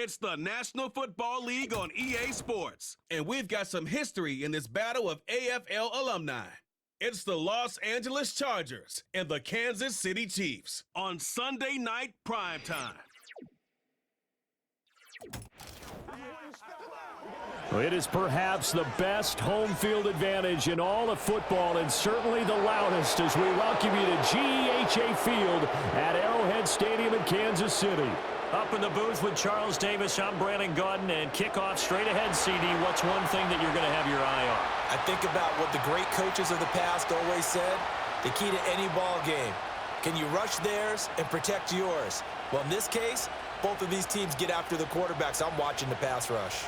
It's the National Football League on EA Sports, and we've got some history in this battle of AFL alumni. It's the Los Angeles Chargers and the Kansas City Chiefs on Sunday night primetime. It is perhaps the best home field advantage in all of football, and certainly the loudest, as we welcome you to GEHA Field at Arrowhead Stadium in Kansas City. Up in the booth with Charles Davis, I'm Brandon Gaudin, and kickoff straight ahead, CD. What's one thing that you're going to have your eye on? I think about what the great coaches of the past always said, the key to any ball game. Can you rush theirs and protect yours? Well, in this case, both of these teams get after the quarterbacks. I'm watching the pass rush.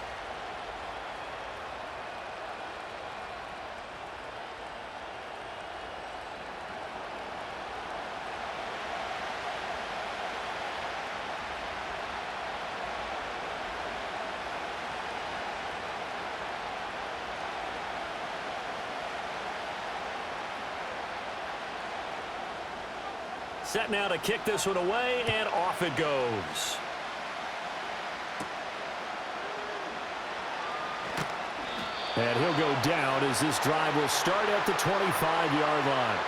Set now to kick this one away, and off it goes. And he'll go down as this drive will start at the 25-yard line.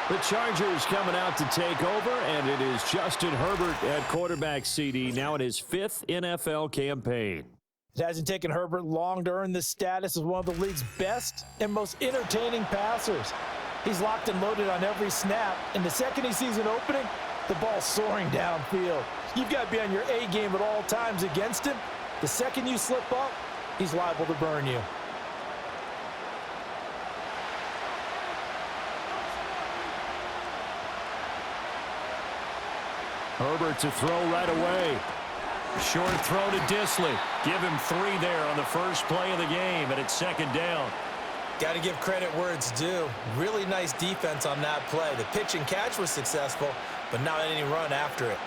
The Chargers coming out to take over, and it is Justin Herbert at quarterback, CD, now in his 5th NFL campaign. It hasn't taken Herbert long to earn this status as one of the league's best and most entertaining passers. He's locked and loaded on every snap, and the second he sees an opening, the ball's soaring downfield. You've got to be on your A game at all times against him. The second you slip up, he's liable to burn you. Herbert to throw right away. Short throw to Disley. Give him 3 there on the first play of the game, and it's second down. Got to give credit where it's due. Really nice defense on that play. The pitch and catch was successful, but not any run after it.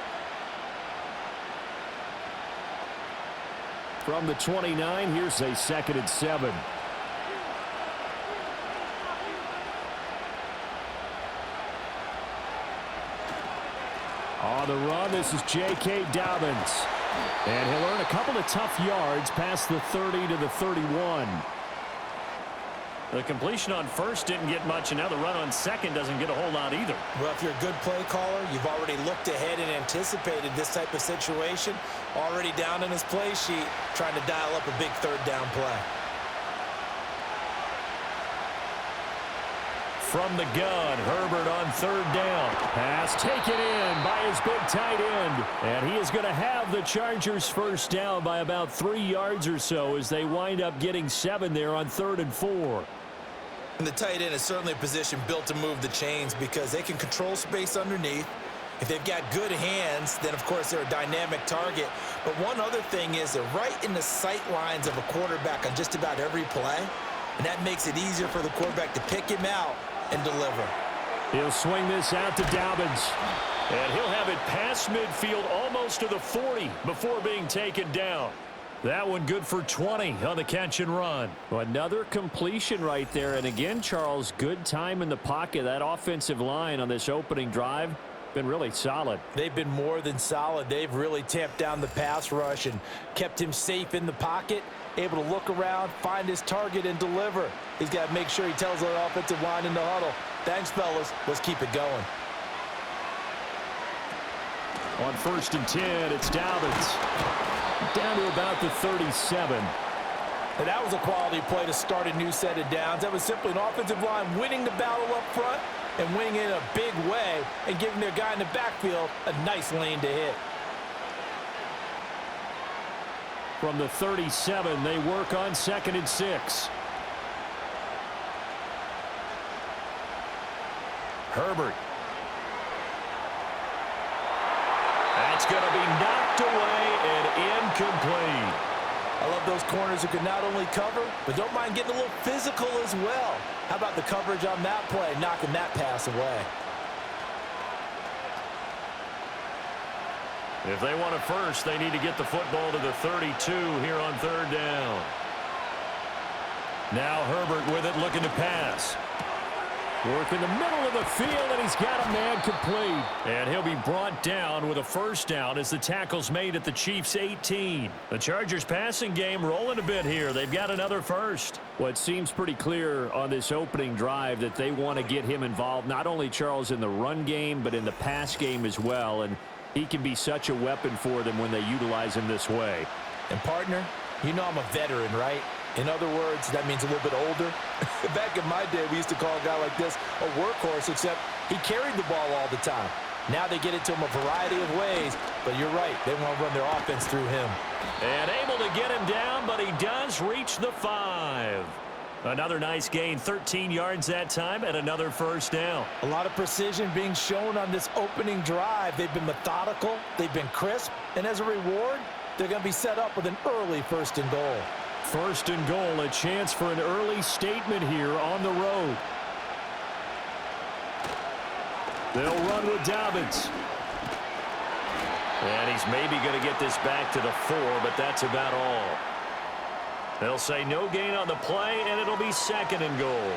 From the 29, here's a 2nd and 7. On the run, this is J.K. Dobbins. And he'll earn a couple of tough yards past the 30 to the 31. The completion on first didn't get much, and now the run on second doesn't get a whole lot either. Well, if you're a good play caller, you've already looked ahead and anticipated this type of situation. Already down in his play sheet, trying to dial up a big third down play. From the gun, Herbert on 3rd down. Pass taken in by his big tight end. And he is going to have the Chargers first down by about 3 yards or so as they wind up getting 7 there on 3rd and 4. And the tight end is certainly a position built to move the chains because they can control space underneath. If they've got good hands, then of course they're a dynamic target. But one other thing is they're right in the sight lines of a quarterback on just about every play. And that makes it easier for the quarterback to pick him out and deliver. He'll swing this out to Dobbins. And he'll have it past midfield almost to the 40 before being taken down. That one good for 20 on the catch and run. Well, another completion right there. And again, Charles, good time in the pocket. That offensive line on this opening drive been really solid. They've been more than solid. They've really tamped down the pass rush and kept him safe in the pocket, able to look around, find his target, and deliver. He's got to make sure he tells the offensive line in the huddle, thanks, fellas. Let's keep it going. On 1st and 10, it's Dobbins. Down to about the 37. And that was a quality play to start a new set of downs. That was simply an offensive line winning the battle up front and winning it in a big way and giving their guy in the backfield a nice lane to hit. From the 37, they work on 2nd and 6. Herbert. That's going to be knocked away and incomplete. I love those corners who can not only cover, but don't mind getting a little physical as well. How about the coverage on that play, knocking that pass away? If they want a first, they need to get the football to the 32 here on 3rd down. Now Herbert with it, looking to pass. Work in the middle of the field, and he's got a man complete. And he'll be brought down with a first down as the tackle's made at the Chiefs' 18. The Chargers' passing game rolling a bit here. They've got another first. Well, it seems pretty clear on this opening drive that they want to get him involved, not only, Charles, in the run game, but in the pass game as well. And he can be such a weapon for them when they utilize him this way. And, partner, you know I'm a veteran, right? In other words, that means a little bit older. Back in my day, we used to call a guy like this a workhorse, except he carried the ball all the time. Now they get it to him a variety of ways, but you're right. They want to run their offense through him. And able to get him down, but he does reach the 5. Another nice gain, 13 yards that time, and another first down. A lot of precision being shown on this opening drive. They've been methodical, they've been crisp, and as a reward, they're going to be set up with an early 1st and goal. 1st and goal, a chance for an early statement here on the road. They'll run with Dobbins. And he's maybe going to get this back to the 4, but that's about all. They'll say no gain on the play, and it'll be 2nd and goal.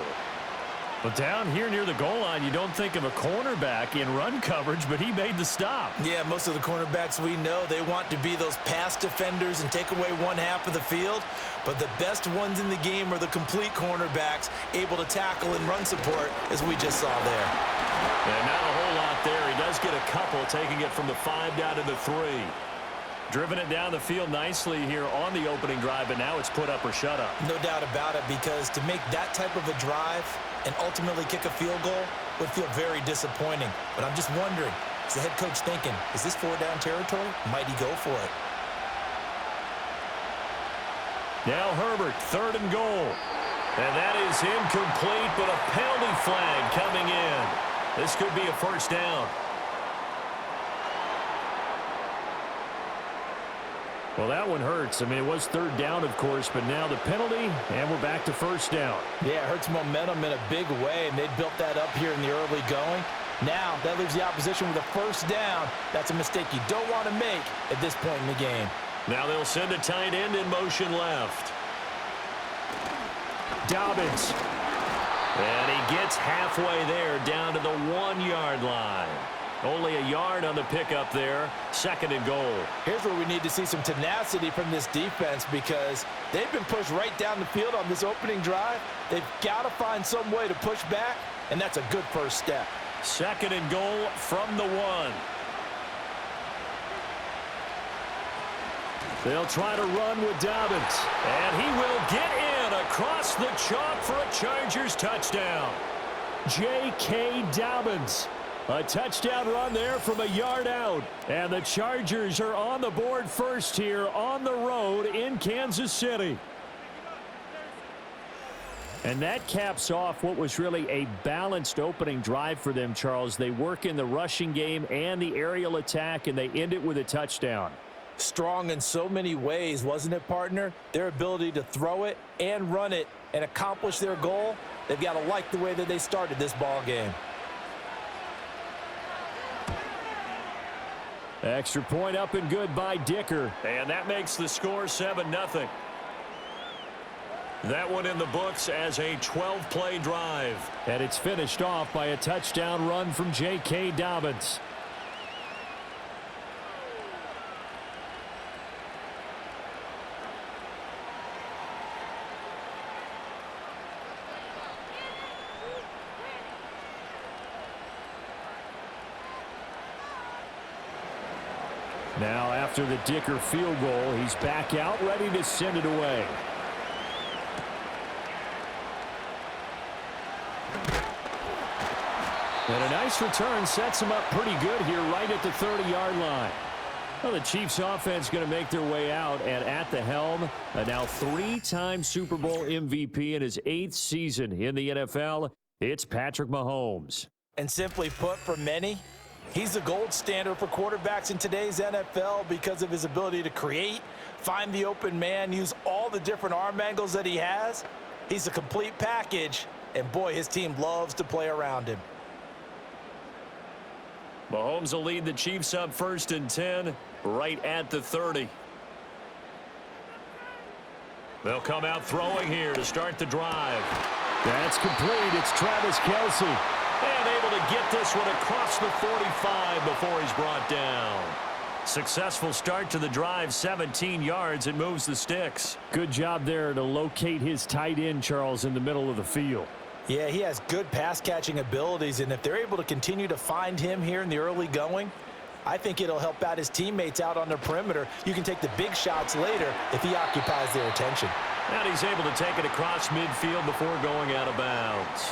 But down here near the goal line, you don't think of a cornerback in run coverage, but he made the stop. Yeah, most of the cornerbacks we know, they want to be those pass defenders and take away one half of the field. But the best ones in the game are the complete cornerbacks, able to tackle and run support, as we just saw there. And not a whole lot there. He does get a couple, taking it from the 5 down to the 3. Driven it down the field nicely here on the opening drive, but now it's put up or shut up. No doubt about it, because to make that type of a drive and ultimately kick a field goal would feel very disappointing. But I'm just wondering, is the head coach thinking, is this 4-down territory? Might he go for it? Now Herbert, 3rd and goal. And that is incomplete, but a penalty flag coming in. This could be a first down. Well, that one hurts. I mean, it was 3rd down, of course, but now the penalty, and we're back to 1st down. Yeah, it hurts momentum in a big way, and they built that up here in the early going. Now, that leaves the opposition with a 1st down. That's a mistake you don't want to make at this point in the game. Now they'll send a tight end in motion left. Dobbins. And he gets halfway there, down to the 1-yard line. Only a yard on the pickup there. 2nd and goal. Here's where we need to see some tenacity from this defense, because they've been pushed right down the field on this opening drive. They've got to find some way to push back, and that's a good first step. 2nd and goal from the 1. They'll try to run with Dobbins. And he will get in across the chalk for a Chargers touchdown. J.K. Dobbins. A touchdown run there from a yard out. And the Chargers are on the board first here on the road in Kansas City. And that caps off what was really a balanced opening drive for them, Charles. They work in the rushing game and the aerial attack, and they end it with a touchdown. Strong in so many ways, wasn't it, partner? Their ability to throw it and run it and accomplish their goal, they've got to like the way that they started this ball game. Extra point up and good by Dicker. And that makes the score 7-0. That one in the books as a 12-play drive. And it's finished off by a touchdown run from J.K. Dobbins. Now, after the Dicker field goal, he's back out, ready to send it away. And a nice return sets him up pretty good here right at the 30-yard line. Well, the Chiefs offense going to make their way out, and at the helm, a now 3-time Super Bowl MVP in his 8th season in the NFL, it's Patrick Mahomes. And simply put, for many, he's the gold standard for quarterbacks in today's NFL because of his ability to create, find the open man, use all the different arm angles that he has. He's a complete package, and boy, his team loves to play around him. Mahomes will lead the Chiefs up 1st and 10, right at the 30. They'll come out throwing here to start the drive. That's complete. It's Travis Kelce. And able to get this one across the 45 before he's brought down. Successful start to the drive, 17 yards. It moves the sticks. Good job there to locate his tight end, Charles, in the middle of the field. Yeah, he has good pass-catching abilities, and if they're able to continue to find him here in the early going, I think it'll help out his teammates out on the perimeter. You can take the big shots later if he occupies their attention. And he's able to take it across midfield before going out of bounds.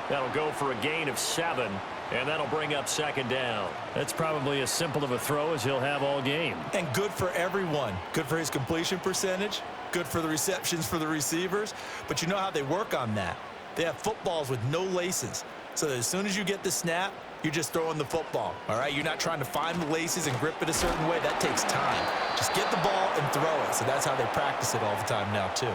That'll go for a gain of 7, and that'll bring up second down. That's probably as simple of a throw as he'll have all game. And good for everyone. Good for his completion percentage. Good for the receptions for the receivers. But you know how they work on that. They have footballs with no laces. So that as soon as you get the snap, you're just throwing the football. All right? You're not trying to find the laces and grip it a certain way. That takes time. Just get the ball and throw it. So that's how they practice it all the time now, too.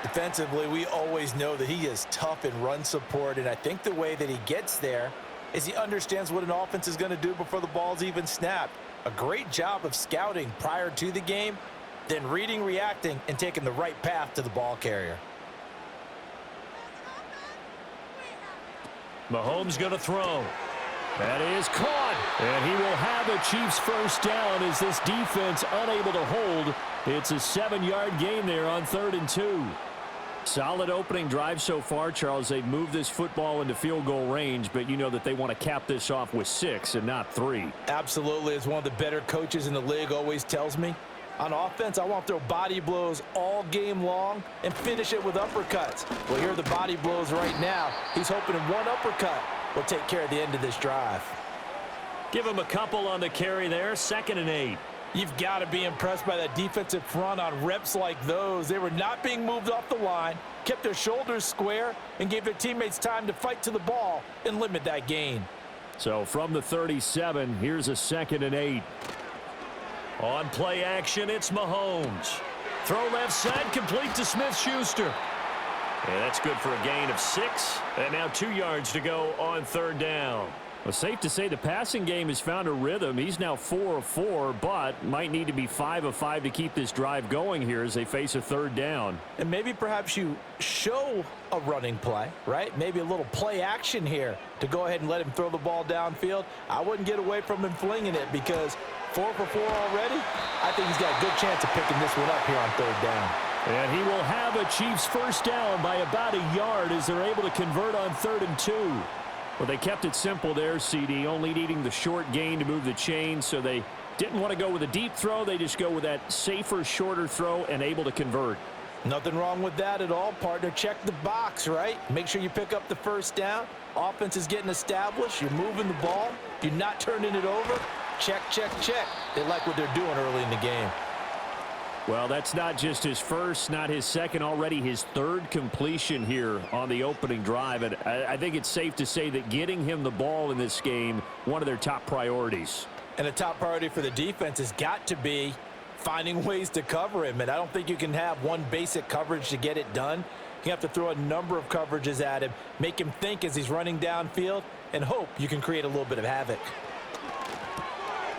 Defensively, we always know that he is tough in run support, and I think the way that he gets there is he understands what an offense is going to do before the ball's even snapped. A great job of scouting prior to the game, then reading, reacting, and taking the right path to the ball carrier. Mahomes going to throw. That is caught, and he will have a Chiefs first down as this defense unable to hold. It's a 7-yard gain there on 3rd and 2. Solid opening drive so far, Charles. They've moved this football into field goal range, but you know that they want to cap this off with 6 and not 3. Absolutely. As one of the better coaches in the league always tells me, on offense, I want to throw body blows all game long and finish it with uppercuts. Well, here are the body blows right now. He's hoping in one uppercut will take care of the end of this drive. Give him a couple on the carry there, 2nd and 8. You've got to be impressed by that defensive front on reps like those. They were not being moved off the line, kept their shoulders square, and gave their teammates time to fight to the ball and limit that gain. So from the 37, here's a 2nd and 8. On play action, it's Mahomes. Throw left side, complete to Smith-Schuster. And that's good for a gain of 6. And now 2 yards to go on 3rd down. Well, safe to say the passing game has found a rhythm. He's now 4 of 4, but might need to be 5 of 5 to keep this drive going here as they face a 3rd down. And maybe perhaps you show a running play, right? Maybe a little play action here to go ahead and let him throw the ball downfield. I wouldn't get away from him flinging it because 4 for 4 already. I think he's got a good chance of picking this one up here on 3rd down. And he will have a Chiefs first down by about a yard as they're able to convert on 3rd and 2. Well, they kept it simple there, CD, only needing the short gain to move the chain, so they didn't want to go with a deep throw. They just go with that safer, shorter throw and able to convert. Nothing wrong with that at all, partner. Check the box, right? Make sure you pick up the first down. Offense is getting established. You're moving the ball. You're not turning it over. Check, check, check. They like what they're doing early in the game. Well, that's not just his first, not his second, already his 3rd completion here on the opening drive. And I think it's safe to say that getting him the ball in this game, one of their top priorities. And a top priority for the defense has got to be finding ways to cover him. And I don't think you can have one basic coverage to get it done. You have to throw a number of coverages at him, make him think as he's running downfield, and hope you can create a little bit of havoc.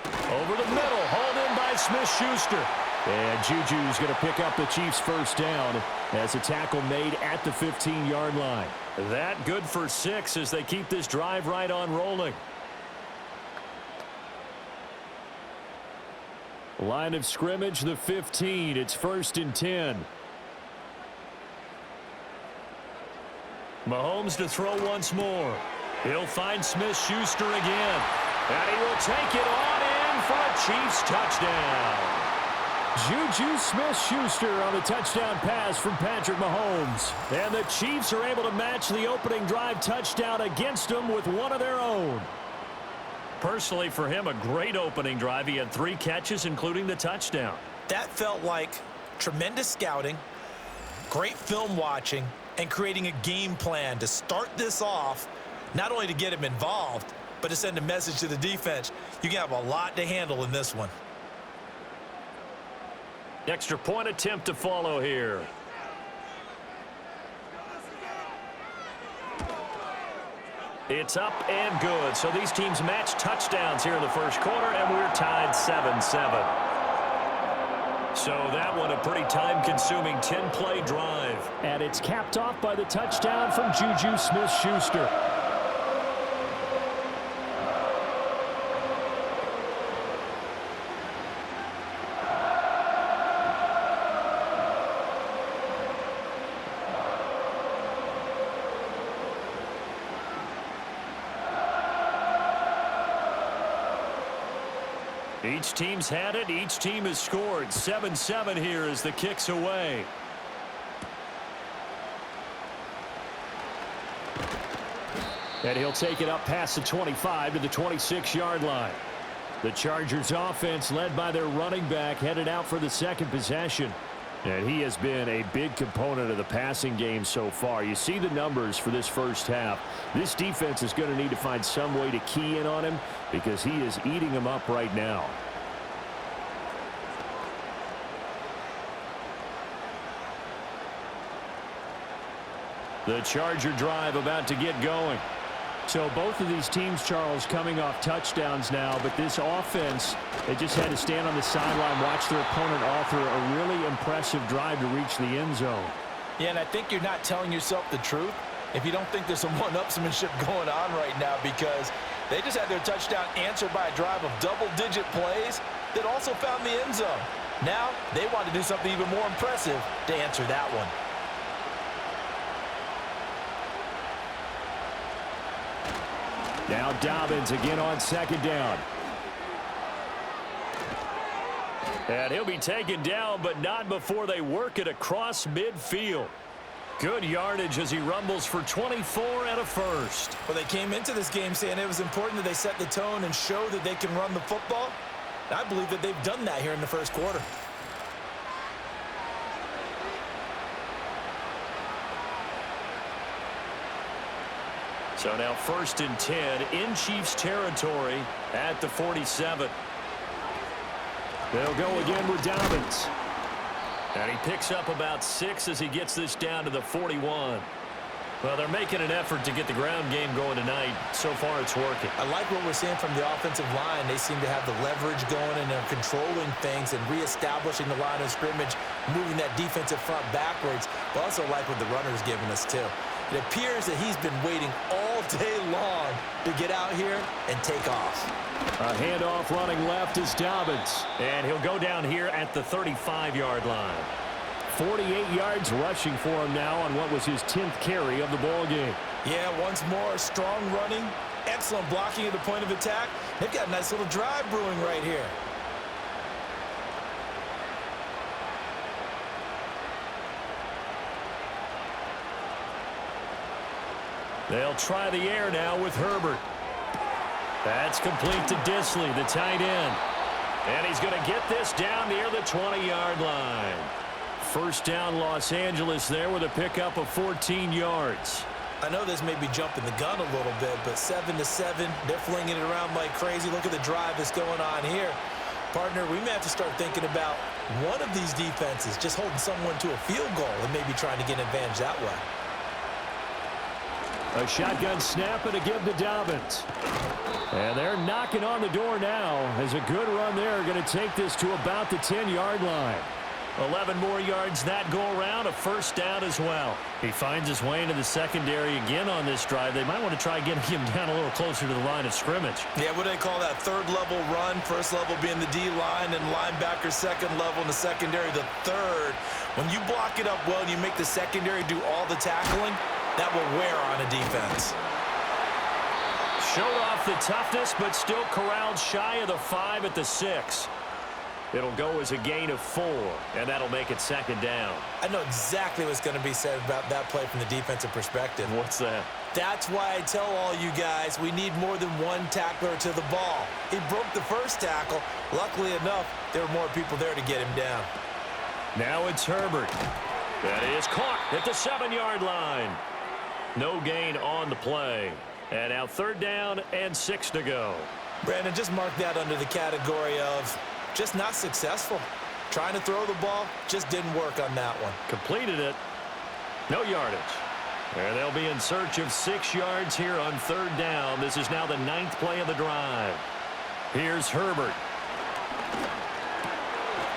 Over the middle, hauled in by Smith-Schuster. And Juju's going to pick up the Chiefs first down as a tackle made at the 15-yard line. That good for 6 as they keep this drive right on rolling. Line of scrimmage, the 15. It's 1st and 10. Mahomes to throw once more. He'll find Smith-Schuster again. And he will take it on in for a Chiefs touchdown. Juju Smith-Schuster on the touchdown pass from Patrick Mahomes. And the Chiefs are able to match the opening drive touchdown against them with one of their own. Personally, for him, a great opening drive. He had 3 catches, including the touchdown. That felt like tremendous scouting, great film watching, and creating a game plan to start this off, not only to get him involved, but to send a message to the defense. You can have a lot to handle in this one. Extra point attempt to follow here. It's up and good. So these teams match touchdowns here in the first quarter, and we're tied 7-7. So that one a pretty time-consuming 10-play drive. And it's capped off by the touchdown from Juju Smith-Schuster. Each team's had it. Each team has scored. 7-7 here as the kick's away. And he'll take it up past the 25 to the 26-yard line. The Chargers offense, led by their running back, headed out for the second possession. And he has been a big component of the passing game so far. You see the numbers for this first half. This defense is going to need to find some way to key in on him because he is eating them up right now. The Charger drive about to get going. So both of these teams, Charles, coming off touchdowns now, but this offense, they just had to stand on the sideline, watch their opponent author a really impressive drive to reach the end zone. Yeah, and I think you're not telling yourself the truth if you don't think there's some one-upsmanship going on right now, because they just had their touchdown answered by a drive of double-digit plays that also found the end zone. Now they want to do something even more impressive to answer that one. Now Dobbins again on second down. And he'll be taken down, but not before they work it across midfield. Good yardage as he rumbles for 24 and a first. Well, they came into this game saying it was important that they set the tone and show that they can run the football. I believe that they've done that here in the first quarter. So now 1st and 10 in Chiefs territory at the 47. They'll go again with Dobbins. And he picks up about 6 as he gets this down to the 41. Well, they're making an effort to get the ground game going tonight. So far, it's working. I like what we're seeing from the offensive line. They seem to have the leverage going, and they're controlling things and reestablishing the line of scrimmage, moving that defensive front backwards. But also like what the runner's giving us, too. It appears that he's been waiting all day long to get out here and take off. A handoff running left is Dobbins. And he'll go down here at the 35-yard line. 48 yards rushing for him now on what was his 10th carry of the ball game. Yeah, once more, strong running, excellent blocking at the point of attack. They've got a nice little drive brewing right here. They'll try the air now with Herbert. That's complete to Disley, the tight end. And he's going to get this down near the 20-yard line. First down, Los Angeles there with a pickup of 14 yards. I know this may be jumping the gun a little bit, but 7-7, they're flinging it around like crazy. Look at the drive that's going on here. Partner, we may have to start thinking about one of these defenses just holding someone to a field goal and maybe trying to get an advantage that way. A shotgun snap and a give to Dobbins. And they're knocking on the door now as a good run there going to take this to about the 10-yard line. 11 more yards that go around, a first down as well. He finds his way into the secondary again on this drive. They might want to try getting him down a little closer to the line of scrimmage. Yeah, what do they call that? Third level run, first level being the D-line, and linebacker second level in the secondary, the third. When you block it up well and you make the secondary do all the tackling, that will wear on a defense. Showed off the toughness, but still corralled shy of the 5 at the 6. It'll go as a gain of 4, and that'll make it second down. I know exactly what's going to be said about that play from the defensive perspective. What's that? That's why I tell all you guys we need more than one tackler to the ball. He broke the first tackle. Luckily enough, there were more people there to get him down. Now it's Herbert. That is caught at the 7-yard line. No gain on the play. And now third down and 6 to go. Brandon, just mark that under the category of just not successful. Trying to throw the ball, just didn't work on that one. Completed it. No yardage. And they'll be in search of 6 yards here on third down. This is now the 9th play of the drive. Here's Herbert.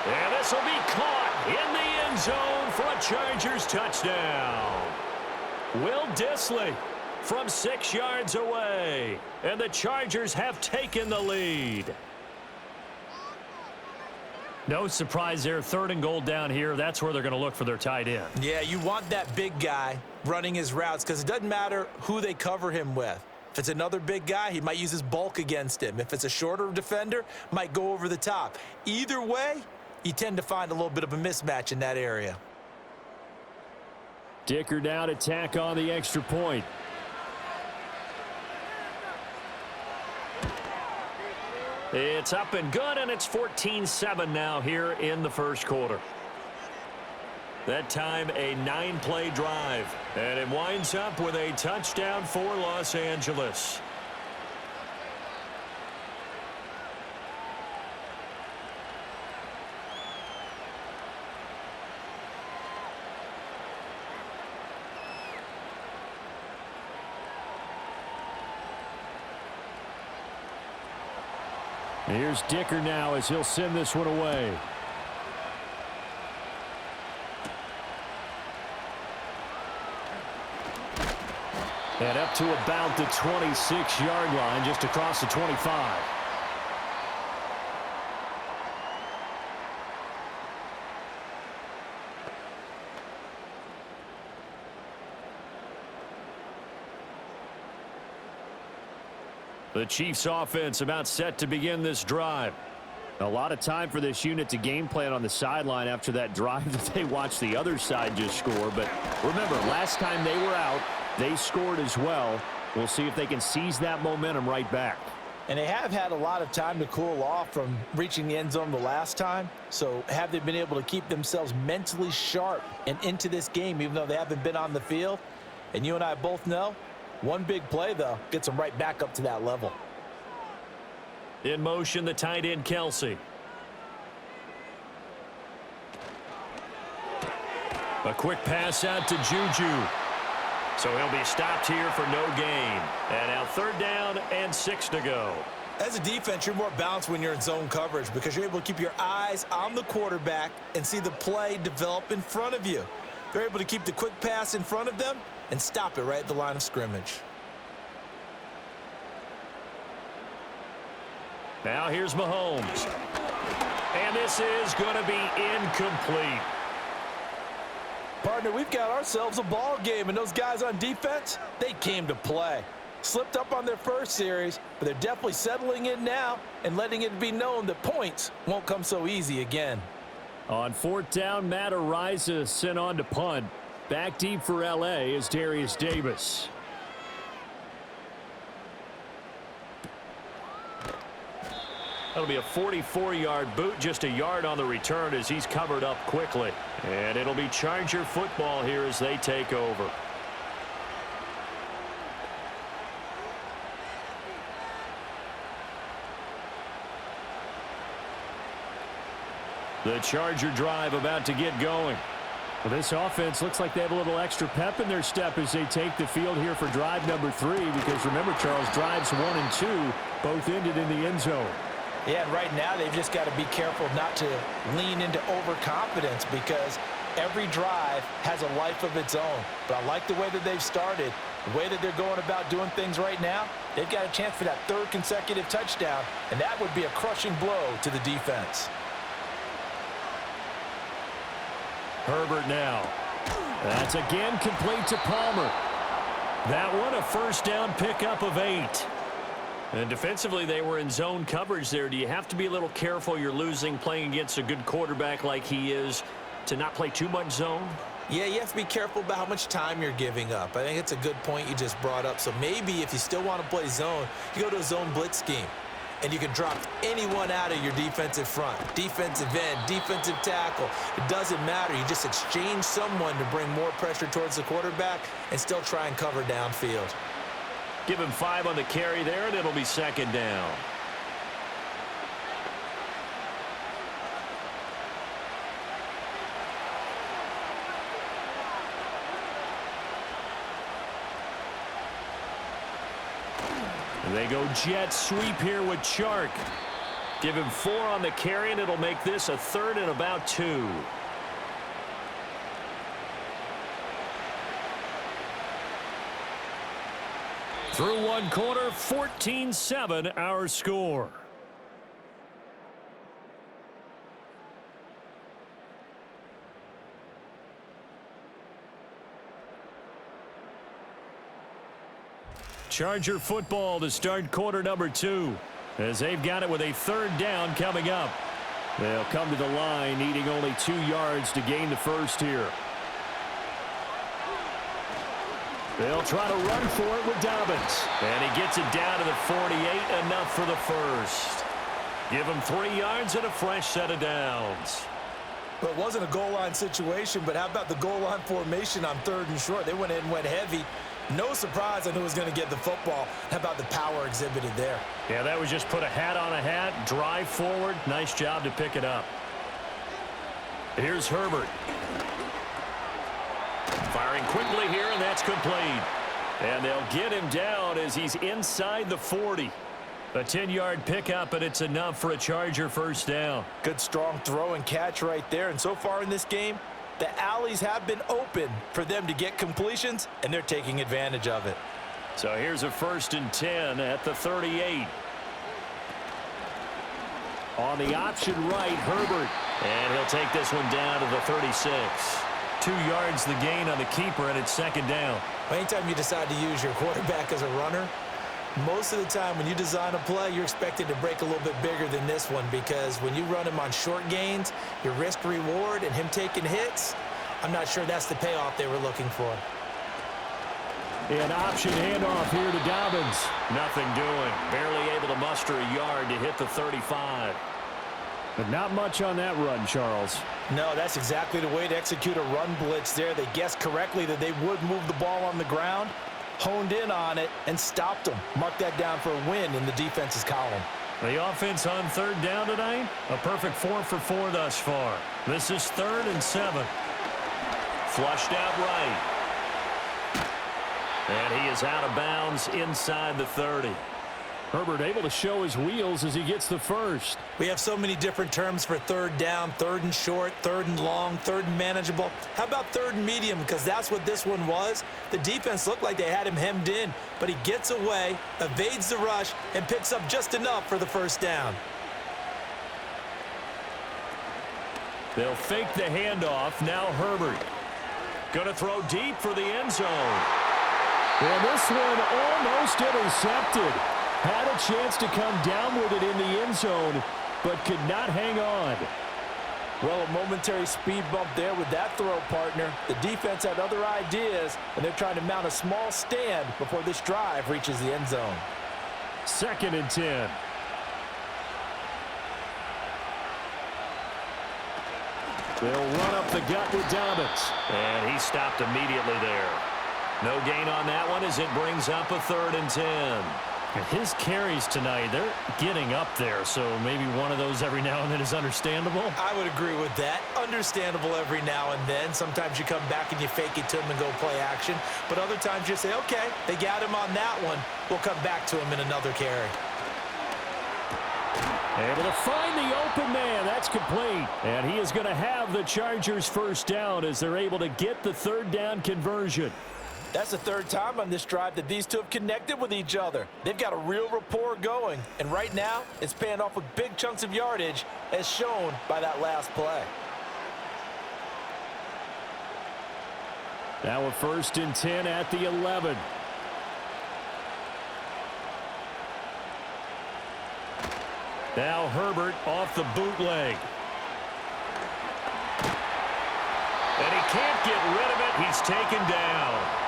And this will be caught in the end zone for a Chargers touchdown. Will Dissly from 6 yards away, and the Chargers have taken the lead. No surprise there, 3rd and goal down here. That's where they're going to look for their tight end. Yeah, you want that big guy running his routes because it doesn't matter who they cover him with. If it's another big guy, he might use his bulk against him. If it's a shorter defender, might go over the top. Either way, you tend to find a little bit of a mismatch in that area. Dicker now to tack on the extra point. It's up and good, and it's 14-7 now here in the first quarter. That time, a 9-play drive, and it winds up with a touchdown for Los Angeles. Here's Dicker now as he'll send this one away. And up to about the 26-yard line, just across the 25. The Chiefs offense about set to begin this drive. A lot of time for this unit to game plan on the sideline after that drive that they watched the other side just score. But remember, last time they were out, they scored as well. We'll see if they can seize that momentum right back. And they have had a lot of time to cool off from reaching the end zone the last time. So have they been able to keep themselves mentally sharp and into this game, even though they haven't been on the field? And you and I both know, one big play, though, gets them right back up to that level. In motion, the tight end, Kelsey. A quick pass out to Juju. So he'll be stopped here for no gain. And now 3rd down and 6 to go. As a defense, you're more balanced when you're in zone coverage because you're able to keep your eyes on the quarterback and see the play develop in front of you. They're able to keep the quick pass in front of them and stop it right at the line of scrimmage. Now here's Mahomes. And this is going to be incomplete. Partner, we've got ourselves a ball game, and those guys on defense, they came to play. Slipped up on their first series, but they're definitely settling in now and letting it be known that points won't come so easy again. On 4th down, Matt Ariza sent on to punt. Back deep for L.A. is Darius Davis. That'll be a 44-yard boot, just a yard on the return as he's covered up quickly. And it'll be Charger football here as they take over. The Charger drive about to get going. Well, this offense looks like they have a little extra pep in their step as they take the field here for drive number 3, because remember, Charles, drives 1 and 2 both ended in the end zone. Yeah, and right now they've just got to be careful not to lean into overconfidence because every drive has a life of its own. But I like the way that they've started, the way that they're going about doing things right now. They've got a chance for that 3rd consecutive touchdown, and that would be a crushing blow to the defense. Herbert now. That's again complete to Palmer. That one a 1st down pickup of 8. And defensively, they were in zone coverage there. Do you have to be a little careful? You're losing playing against a good quarterback like he is to not play too much zone? Yeah, you have to be careful about how much time you're giving up. I think it's a good point you just brought up. So maybe if you still want to play zone, you go to a zone blitz scheme. And you can drop anyone out of your defensive front. Defensive end, defensive tackle. It doesn't matter. You just exchange someone to bring more pressure towards the quarterback and still try and cover downfield. Give him 5 on the carry there, and it'll be 2nd down. They go jet sweep here with Chark. Give him 4 on the carry, and it'll make this a 3rd and about 2. Through one quarter, 14-7 our score. Charger football to start quarter number 2, as they've got it with a 3rd down coming up. They'll come to the line needing only 2 yards to gain the first here. They'll try to run for it with Dobbins. And he gets it down to the 48, enough for the first. Give him 3 yards and a fresh set of downs. Well, it wasn't a goal line situation, but how about the goal line formation on 3rd and short? They went in, went heavy. No surprise on who was going to get the football. How about the power exhibited there? Yeah, that was just put a hat on a hat, drive forward. Nice job to pick it up. Here's Herbert. Firing quickly here, and that's complete. And they'll get him down as he's inside the 40. A 10-yard pickup, and it's enough for a Charger first down. Good strong throw and catch right there. And so far in this game, the alleys have been open for them to get completions, and they're taking advantage of it. So here's a 1st and 10 at the 38. On the option right, Herbert. And he'll take this one down to the 36. 2 yards the gain on the keeper, and it's 2nd down. Anytime you decide to use your quarterback as a runner, most of the time when you design a play, you're expected to break a little bit bigger than this one, because when you run him on short gains, your risk-reward and him taking hits, I'm not sure that's the payoff they were looking for. An option handoff here to Dobbins. Nothing doing. Barely able to muster a yard to hit the 35. But not much on that run, Charles. No, that's exactly the way to execute a run blitz there. They guessed correctly that they would move the ball on the ground, honed in on it, and stopped them. Mark that down for a win in the defense's column. The offense on 3rd down tonight, a perfect 4 for 4 thus far. This is 3rd and 7. Flushed out right. And he is out of bounds inside the 30. Herbert able to show his wheels as he gets the first. We have so many different terms for 3rd down, 3rd and short, 3rd and long, 3rd and manageable. How about 3rd and medium? Because that's what this one was. The defense looked like they had him hemmed in, but he gets away, evades the rush, and picks up just enough for the first down. They'll fake the handoff. Now Herbert. Going to throw deep for the end zone. And this one almost intercepted. Had a chance to come down with it in the end zone, but could not hang on. Well, a momentary speed bump there with that throw, partner. The defense had other ideas, and they're trying to mount a small stand before this drive reaches the end zone. 2nd and 10. They'll run up the gut with Dobbins. And he stopped immediately there. No gain on that one as it brings up a 3rd and 10. And his carries tonight, they're getting up there, so maybe one of those every now and then is understandable. I would agree with that. Understandable every now and then. Sometimes you come back and you fake it to him and go play action. But other times you say, okay, they got him on that one. We'll come back to him in another carry. Able to find the open man. That's complete. And he is going to have the Chargers first down as they're able to get the 3rd down conversion. That's the 3rd time on this drive that these two have connected with each other. They've got a real rapport going, and right now it's paying off with big chunks of yardage as shown by that last play. Now a 1st and 10 at the 11. Now Herbert off the bootleg. And he can't get rid of it. He's taken down.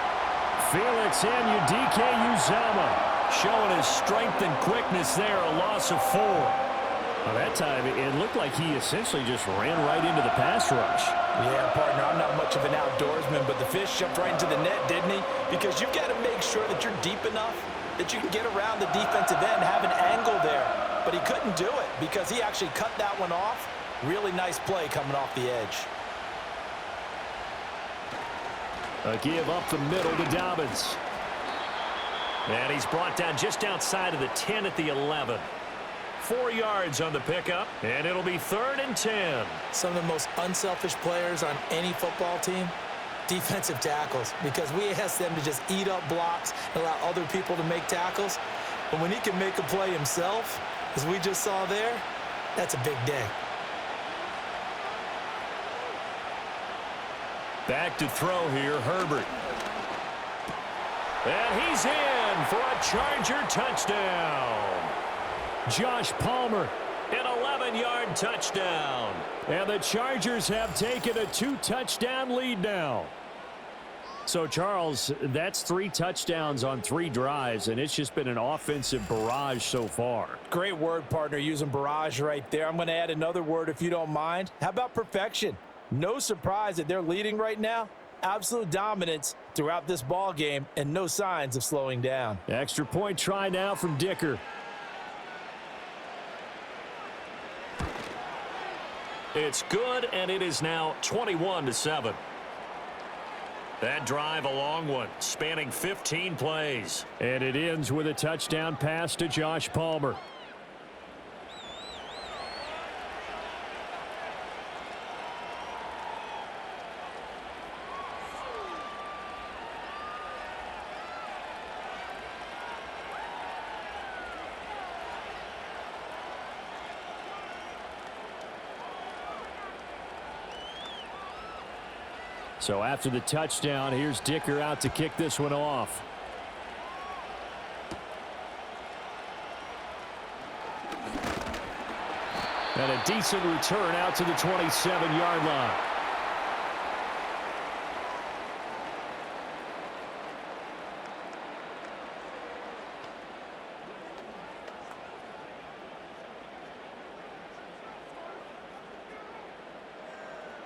Felix Anudike-Uzomah showing his strength and quickness there, a loss of 4. Well, that time it looked like he essentially just ran right into the pass rush. Yeah, partner, I'm not much of an outdoorsman, but the fish jumped right into the net, didn't he? Because you've got to make sure that you're deep enough that you can get around the defensive end, have an angle there. But he couldn't do it because he actually cut that one off. Really nice play coming off the edge. A give up the middle to Dobbins. And he's brought down just outside of the 10 at the 11. 4 yards on the pickup, and it'll be 3rd and 10. Some of the most unselfish players on any football team, defensive tackles, because we ask them to just eat up blocks and allow other people to make tackles. But when he can make a play himself, as we just saw there, that's a big day. Back to throw here, Herbert. And he's in for a Charger touchdown. Josh Palmer. An 11-yard touchdown. And the Chargers have taken a 2-touchdown lead now. So, Charles, that's 3 touchdowns on 3 drives, and it's just been an offensive barrage so far. Great word, partner, using barrage right there. I'm going to add another word if you don't mind. How about perfection? No surprise that they're leading right now. Absolute dominance throughout this ball game and no signs of slowing down. Extra point try now from Dicker. It's good, and it is now 21-7. That drive a long one, spanning 15 plays. And it ends with a touchdown pass to Josh Palmer. So after the touchdown, here's Dicker out to kick this one off. And a decent return out to the 27-yard line.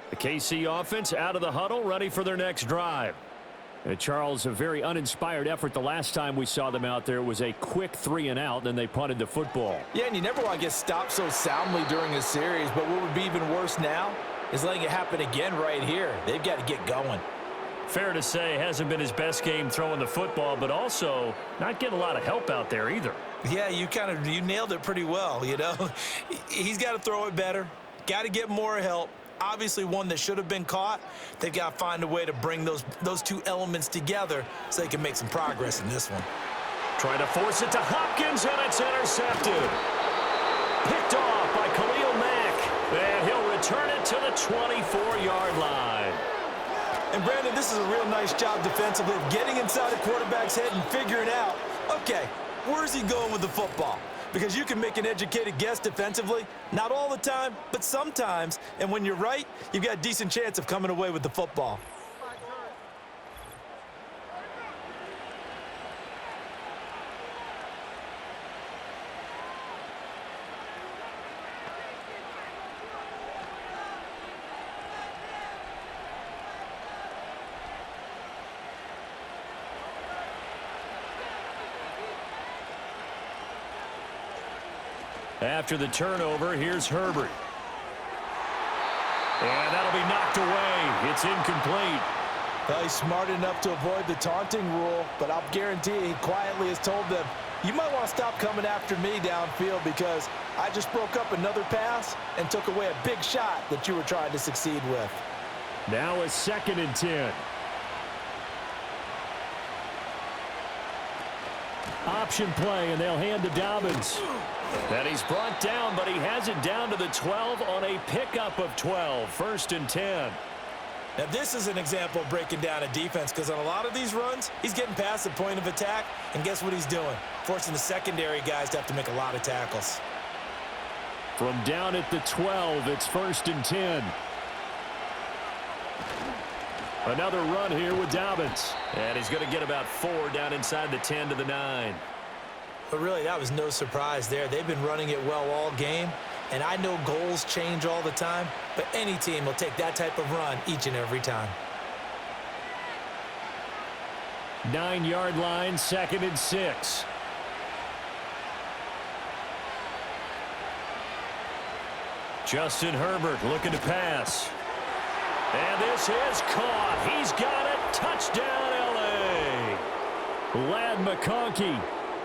The KC offense out of the huddle, ready for their next drive. Charles, a very uninspired effort the last time we saw them out there. It was a quick 3-and-out, then they punted the football. Yeah, and you never want to get stopped so soundly during a series, but what would be even worse now is letting it happen again right here. They've got to get going. Fair to say, hasn't been his best game throwing the football, but also not getting a lot of help out there either. Yeah, you nailed it pretty well, you know. He's got to throw it better, got to get more help. Obviously one that should have been caught. They've got to find a way to bring those two elements together so they can make some progress in this one. Trying to force it to Hopkins, and it's intercepted. Picked off by Khalil Mack, and he'll return it to the 24-yard line. And, Brandon, this is a real nice job defensively of getting inside the quarterback's head and figuring out, okay, where's he going with the football? Because you can make an educated guess defensively. Not all the time, but sometimes. And when you're right, you've got a decent chance of coming away with the football. After the turnover, here's Herbert. And that'll be knocked away. It's incomplete. Well, he's smart enough to avoid the taunting rule, but I'll guarantee he quietly has told them, you might want to stop coming after me downfield because I just broke up another pass and took away a big shot that you were trying to succeed with. Now a 2nd and 10. Option play, and they'll hand to Dobbins. And he's brought down, but he has it down to the 12 on a pickup of 12. 1st and 10. Now, this is an example of breaking down a defense because on a lot of these runs, he's getting past the point of attack, and guess what he's doing? Forcing the secondary guys to have to make a lot of tackles. From down at the 12, it's 1st and 10. Another run here with Dobbins. And he's going to get about 4 down inside the 10 to the 9. But really, that was no surprise there. They've been running it well all game. And I know goals change all the time, but any team will take that type of run each and every time. 9-yard line, 2nd and 6. Justin Herbert looking to pass. And this is caught. He's got it. Touchdown, L.A. Lad McConkey.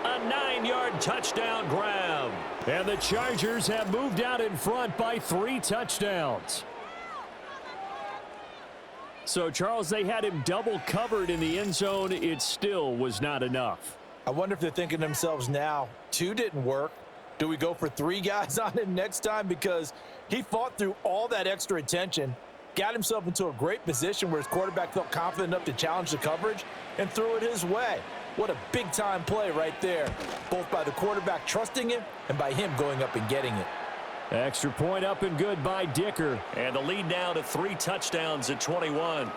A 9-yard touchdown grab. And the Chargers have moved out in front by 3 touchdowns. So, Charles, they had him double covered in the end zone. It still was not enough. I wonder if they're thinking to themselves now, 2 didn't work. Do we go for 3 guys on him next time? Because he fought through all that extra attention, got himself into a great position where his quarterback felt confident enough to challenge the coverage and threw it his way. What a big-time play right there, both by the quarterback trusting him and by him going up and getting it. Extra point up and good by Dicker. And the lead now to 3 touchdowns at 21.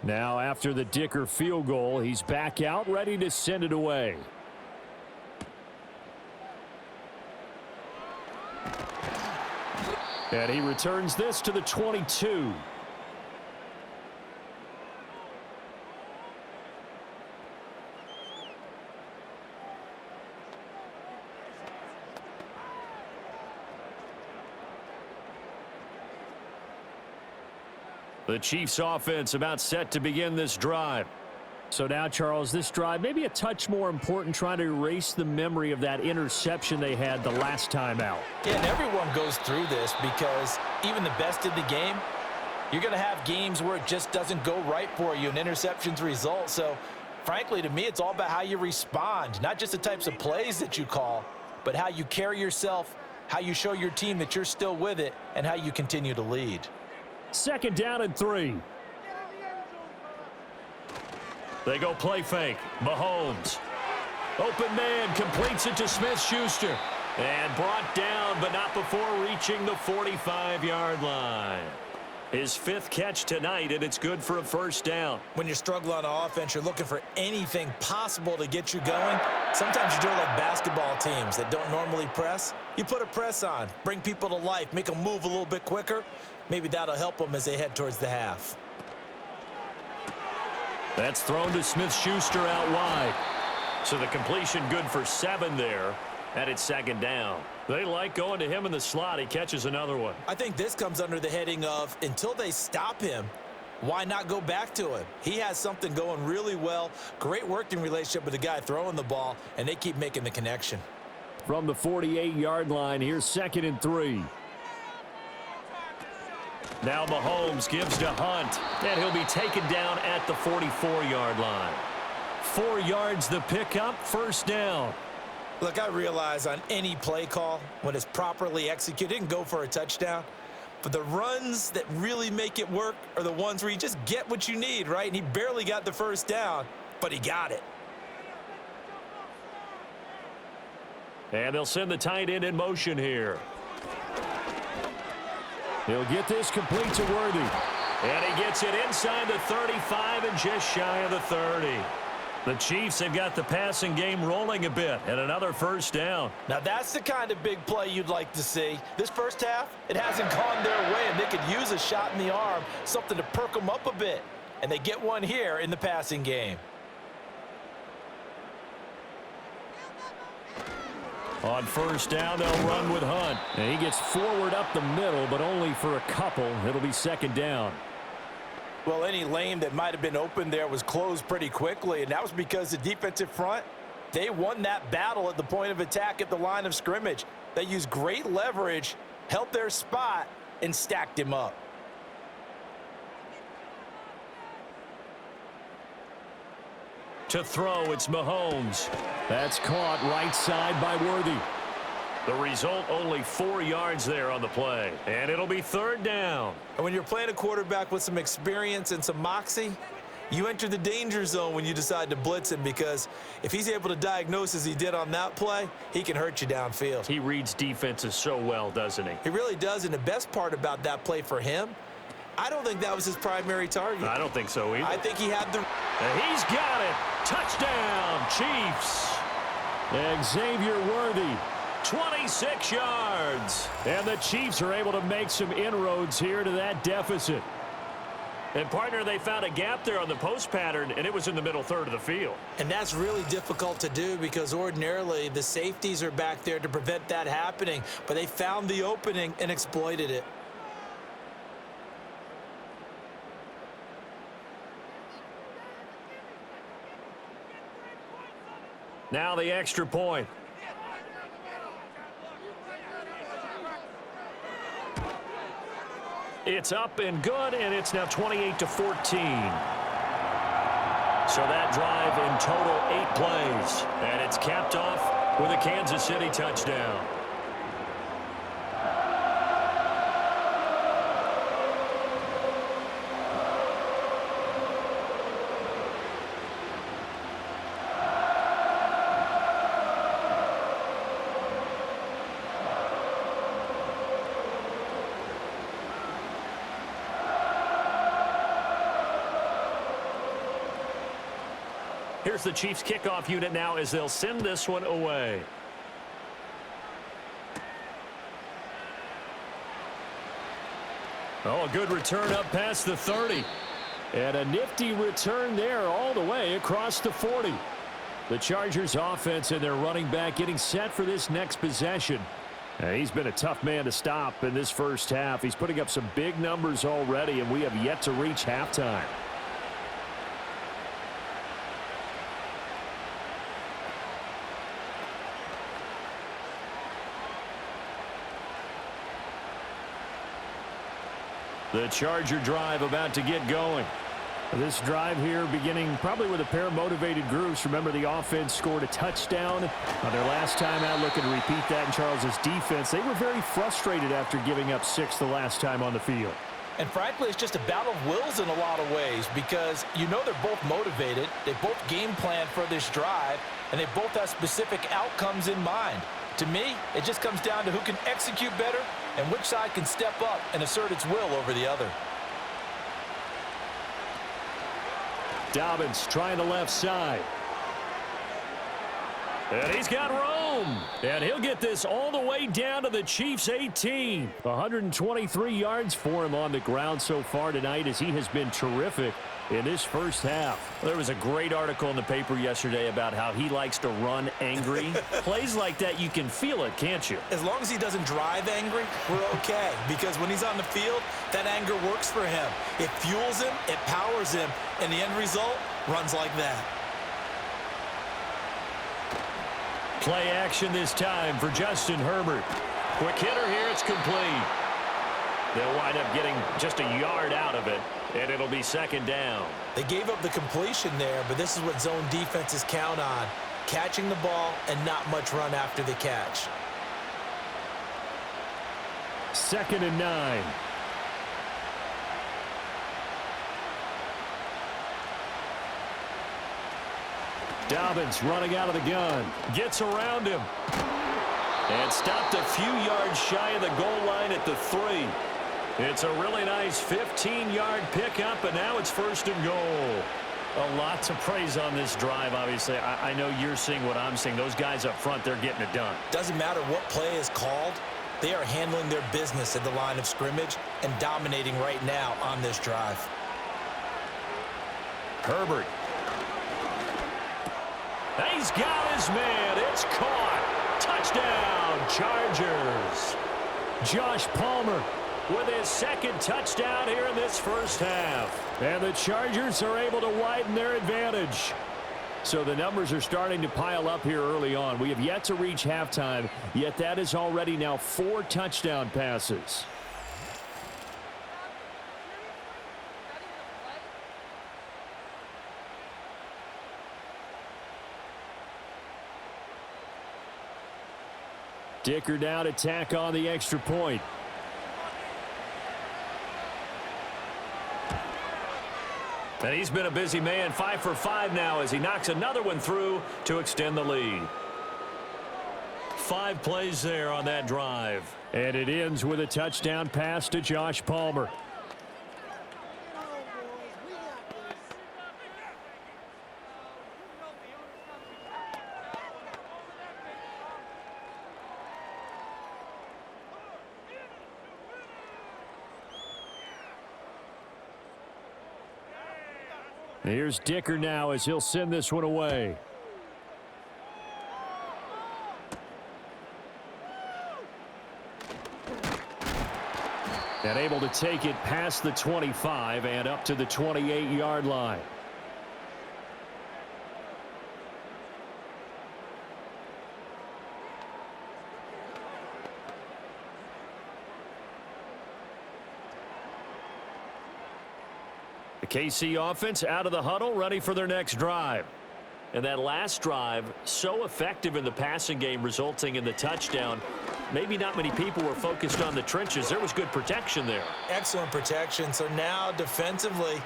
Now, after the Dicker field goal, he's back out, ready to send it away. And he returns this to the 22. The Chiefs offense about set to begin this drive. So now, Charles, this drive maybe a touch more important, trying to erase the memory of that interception they had the last time out. Yeah, and everyone goes through this because even the best in the game, you're going to have games where it just doesn't go right for you and interceptions result. So, frankly, to me, it's all about how you respond, not just the types of plays that you call, but how you carry yourself, how you show your team that you're still with it, and how you continue to lead. 2nd down and 3. They go play fake. Mahomes. Open man completes it to Smith-Schuster. And brought down, but not before reaching the 45-yard line. His 5th catch tonight, and it's good for a 1st down. When you're struggling on offense, you're looking for anything possible to get you going. Sometimes you do it like basketball teams that don't normally press. You put a press on, bring people to life, make them move a little bit quicker. Maybe that'll help them as they head towards the half. That's thrown to Smith-Schuster out wide. So the completion good for 7 there. And it's 2nd down. They like going to him in the slot. He catches another one. I think this comes under the heading of until they stop him, why not go back to him? He has something going really well. Great working relationship with the guy throwing the ball, and they keep making the connection. From the 48-yard line, here's 2nd and 3. Now Mahomes gives to Hunt, and he'll be taken down at the 44-yard line. 4 yards the pickup, 1st down. Look, I realize on any play call, when it's properly executed, it can go for a touchdown. But the runs that really make it work are the ones where you just get what you need, right? And he barely got the 1st down, but he got it. And they'll send the tight end in motion here. He'll get this complete to Worthy. And he gets it inside the 35 and just shy of the 30. The Chiefs have got the passing game rolling a bit, and another 1st down. Now that's the kind of big play you'd like to see. This 1st half, it hasn't gone their way, and they could use a shot in the arm, something to perk them up a bit. And they get one here in the passing game. On 1st down, they'll run with Hunt. And he gets forward up the middle, but only for a couple. It'll be 2nd down. Well, any lane that might have been open there was closed pretty quickly, and that was because the defensive front, they won that battle at the point of attack at the line of scrimmage. They used great leverage, held their spot, and stacked him up. To throw, it's Mahomes. That's caught right side by Worthy. The result, only 4 yards there on the play. And it'll be 3rd down. And when you're playing a quarterback with some experience and some moxie, you enter the danger zone when you decide to blitz him, because if he's able to diagnose as he did on that play, he can hurt you downfield. He reads defenses so well, doesn't he? He really does, and the best part about that play for him, I don't think that was his primary target. I don't think so either. I think he had the... And he's got it. Touchdown, Chiefs. Xavier Worthy 26 yards. And the Chiefs are able to make some inroads here to that deficit. And, partner, they found a gap there on the post pattern, and it was in the middle third of the field. And that's really difficult to do because ordinarily the safeties are back there to prevent that happening. But they found the opening and exploited it. Now the extra point. It's up and good, and it's now 28-14. So that drive in total 8 plays, and it's capped off with a Kansas City touchdown. Here's the Chiefs kickoff unit now as they'll send this one away. Oh, a good return up past the 30. And a nifty return there all the way across the 40. The Chargers offense and their running back getting set for this next possession. He's been a tough man to stop in this first half. He's putting up some big numbers already, and we have yet to reach halftime. The Charger drive about to get going. This drive here beginning probably with a pair of motivated groups. Remember, the offense scored a touchdown on their last time out, looking to repeat that in Charles's defense. They were very frustrated after giving up 6 the last time on the field. And frankly, it's just a battle of wills in a lot of ways because you know they're both motivated. They both game plan for this drive, and they both have specific outcomes in mind. To me, it just comes down to who can execute better and which side can step up and assert its will over the other. Dobbins trying the left side. And he's got room. And he'll get this all the way down to the Chiefs' 18. 123 yards for him on the ground so far tonight as he has been terrific in this first half. There was a great article in the paper yesterday about how he likes to run angry. Plays like that, you can feel it, can't you? As long as he doesn't drive angry, we're okay. Because when he's on the field, that anger works for him. It fuels him, it powers him, and the end result runs like that. Play action this time for Justin Herbert. Quick hitter here, it's complete. They'll wind up getting just a yard out of it, and it'll be second down. They gave up the completion there, but this is what zone defenses count on. Catching the ball and not much run after the catch. 2nd and 9. Dobbins running out of the gun. Gets around him. And stopped a few yards shy of the goal line at the 3. It's a really nice 15-yard pickup, and now it's 1st and goal. A lot to praise on this drive, obviously. I know you're seeing what I'm seeing. Those guys up front, they're getting it done. Doesn't matter what play is called. They are handling their business at the line of scrimmage and dominating right now on this drive. Herbert. He's got his man. It's caught. Touchdown, Chargers. Josh Palmer with his 2nd touchdown here in this first half. And the Chargers are able to widen their advantage. So the numbers are starting to pile up here early on. We have yet to reach halftime, yet that is already now 4 touchdown passes. Dicker down to tack on the extra point. And he's been a busy man, 5 for 5 now as he knocks another one through to extend the lead. 5 plays there on that drive. And it ends with a touchdown pass to Josh Palmer. Here's Dicker now as he'll send this one away. And able to take it past the 25 and up to the 28-yard line. The KC offense out of the huddle, ready for their next drive. And that last drive, so effective in the passing game, resulting in the touchdown. Maybe not many people were focused on the trenches. There was good protection there. Excellent protection. So now defensively,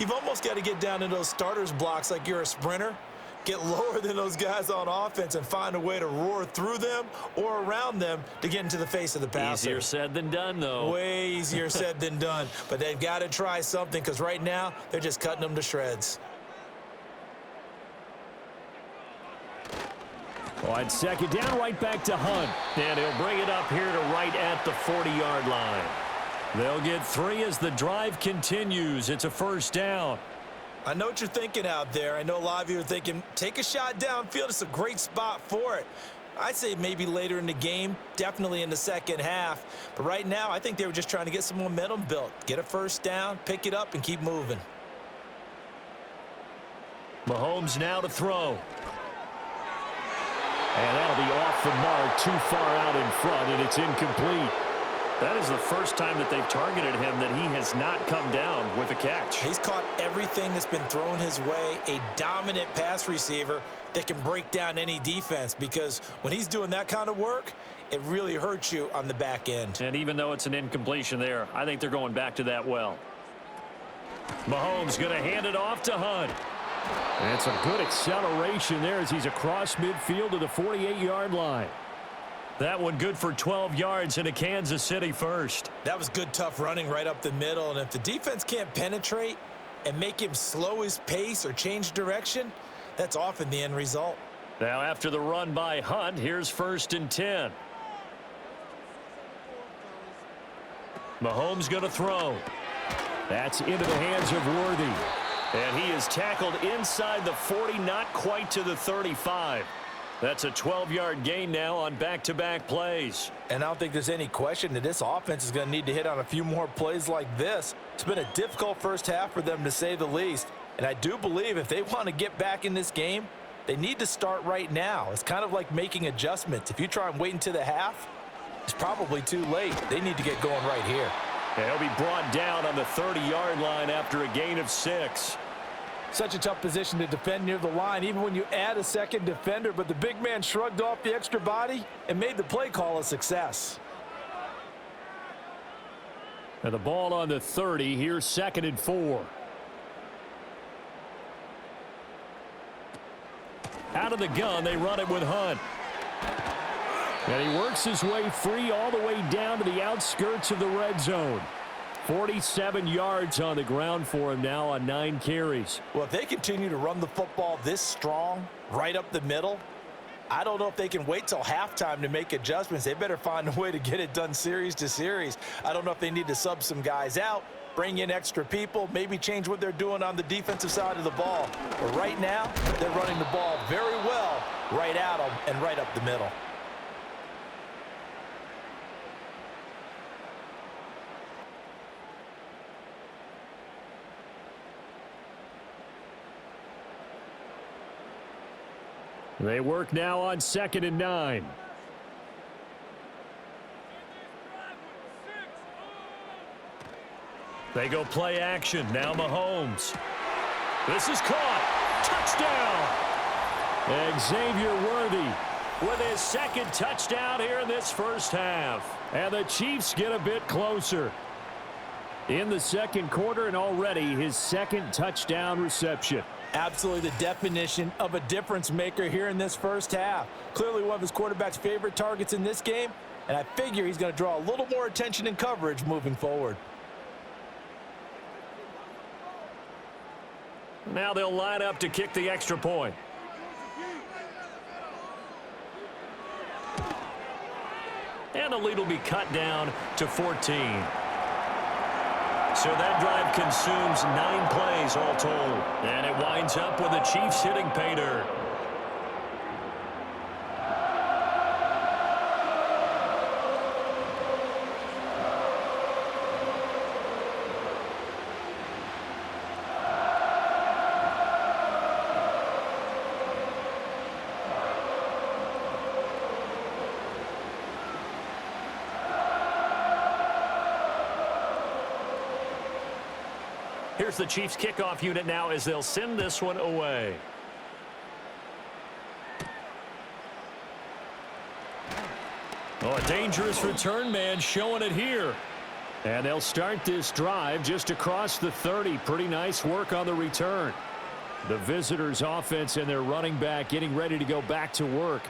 you've almost got to get down into those starters blocks like you're a sprinter. Get lower than those guys on offense and find a way to roar through them or around them to get into the face of the passer. Easier said than done, though. Way easier said than done. But they've got to try something because right now they're just cutting them to shreds. On second down, right back to Hunt. And he'll bring it up here to right at the 40-yard line. They'll get 3 as the drive continues. It's a first down. I know what you're thinking out there. I know a lot of you are thinking, take a shot downfield. It's a great spot for it. I'd say maybe later in the game, definitely in the second half. But right now, I think they were just trying to get some momentum built. Get a first down, pick it up, and keep moving. Mahomes now to throw. And that'll be off the mark, too far out in front, and it's incomplete. That is the first time that they've targeted him that he has not come down with a catch. He's caught everything that's been thrown his way, a dominant pass receiver that can break down any defense, because when he's doing that kind of work, it really hurts you on the back end. And even though it's an incompletion there, I think they're going back to that well. Mahomes going to hand it off to Hunt. And some good acceleration there as he's across midfield to the 48-yard line. That one good for 12 yards and a Kansas City first. That was good, tough running right up the middle. And if the defense can't penetrate and make him slow his pace or change direction, that's often the end result. Now after the run by Hunt, here's 1st and 10. Mahomes going to throw. That's into the hands of Worthy. And he is tackled inside the 40, not quite to the 35. That's a 12-yard gain now on back-to-back plays. And I don't think there's any question that this offense is going to need to hit on a few more plays like this. It's been a difficult first half for them, to say the least. And I do believe if they want to get back in this game, they need to start right now. It's kind of like making adjustments. If you try and wait until the half, it's probably too late. They need to get going right here. And he'll be brought down on the 30-yard line after a gain of 6. Such a tough position to defend near the line, even when you add a second defender, but the big man shrugged off the extra body and made the play call a success. And the ball on the 30, here's 2nd and 4. Out of the gun, they run it with Hunt. And he works his way free all the way down to the outskirts of the red zone. 47 yards on the ground for him now on 9 carries. Well, if they continue to run the football this strong, right up the middle, I don't know if they can wait till halftime to make adjustments. They better find a way to get it done series to series. I don't know if they need to sub some guys out, bring in extra people, maybe change what they're doing on the defensive side of the ball. But right now, they're running the ball very well right at them and right up the middle. They work now on 2nd and 9. They go play action. Now Mahomes. This is caught. Touchdown. Xavier Worthy with his 2nd touchdown here in this first half. And the Chiefs get a bit closer in the 2nd quarter, and already his 2nd touchdown reception. Absolutely the definition of a difference maker here in this first half. Clearly one of his quarterback's favorite targets in this game, and I figure he's going to draw a little more attention and coverage moving forward. Now they'll line up to kick the extra point. And the lead will be cut down to 14. So that drive consumes 9 plays all told. And it winds up with the Chiefs hitting pay dirt. Here's the Chiefs kickoff unit now as they'll send this one away. Oh, a dangerous return man showing it here. And they'll start this drive just across the 30. Pretty nice work on the return. The visitors' offense and their running back getting ready to go back to work.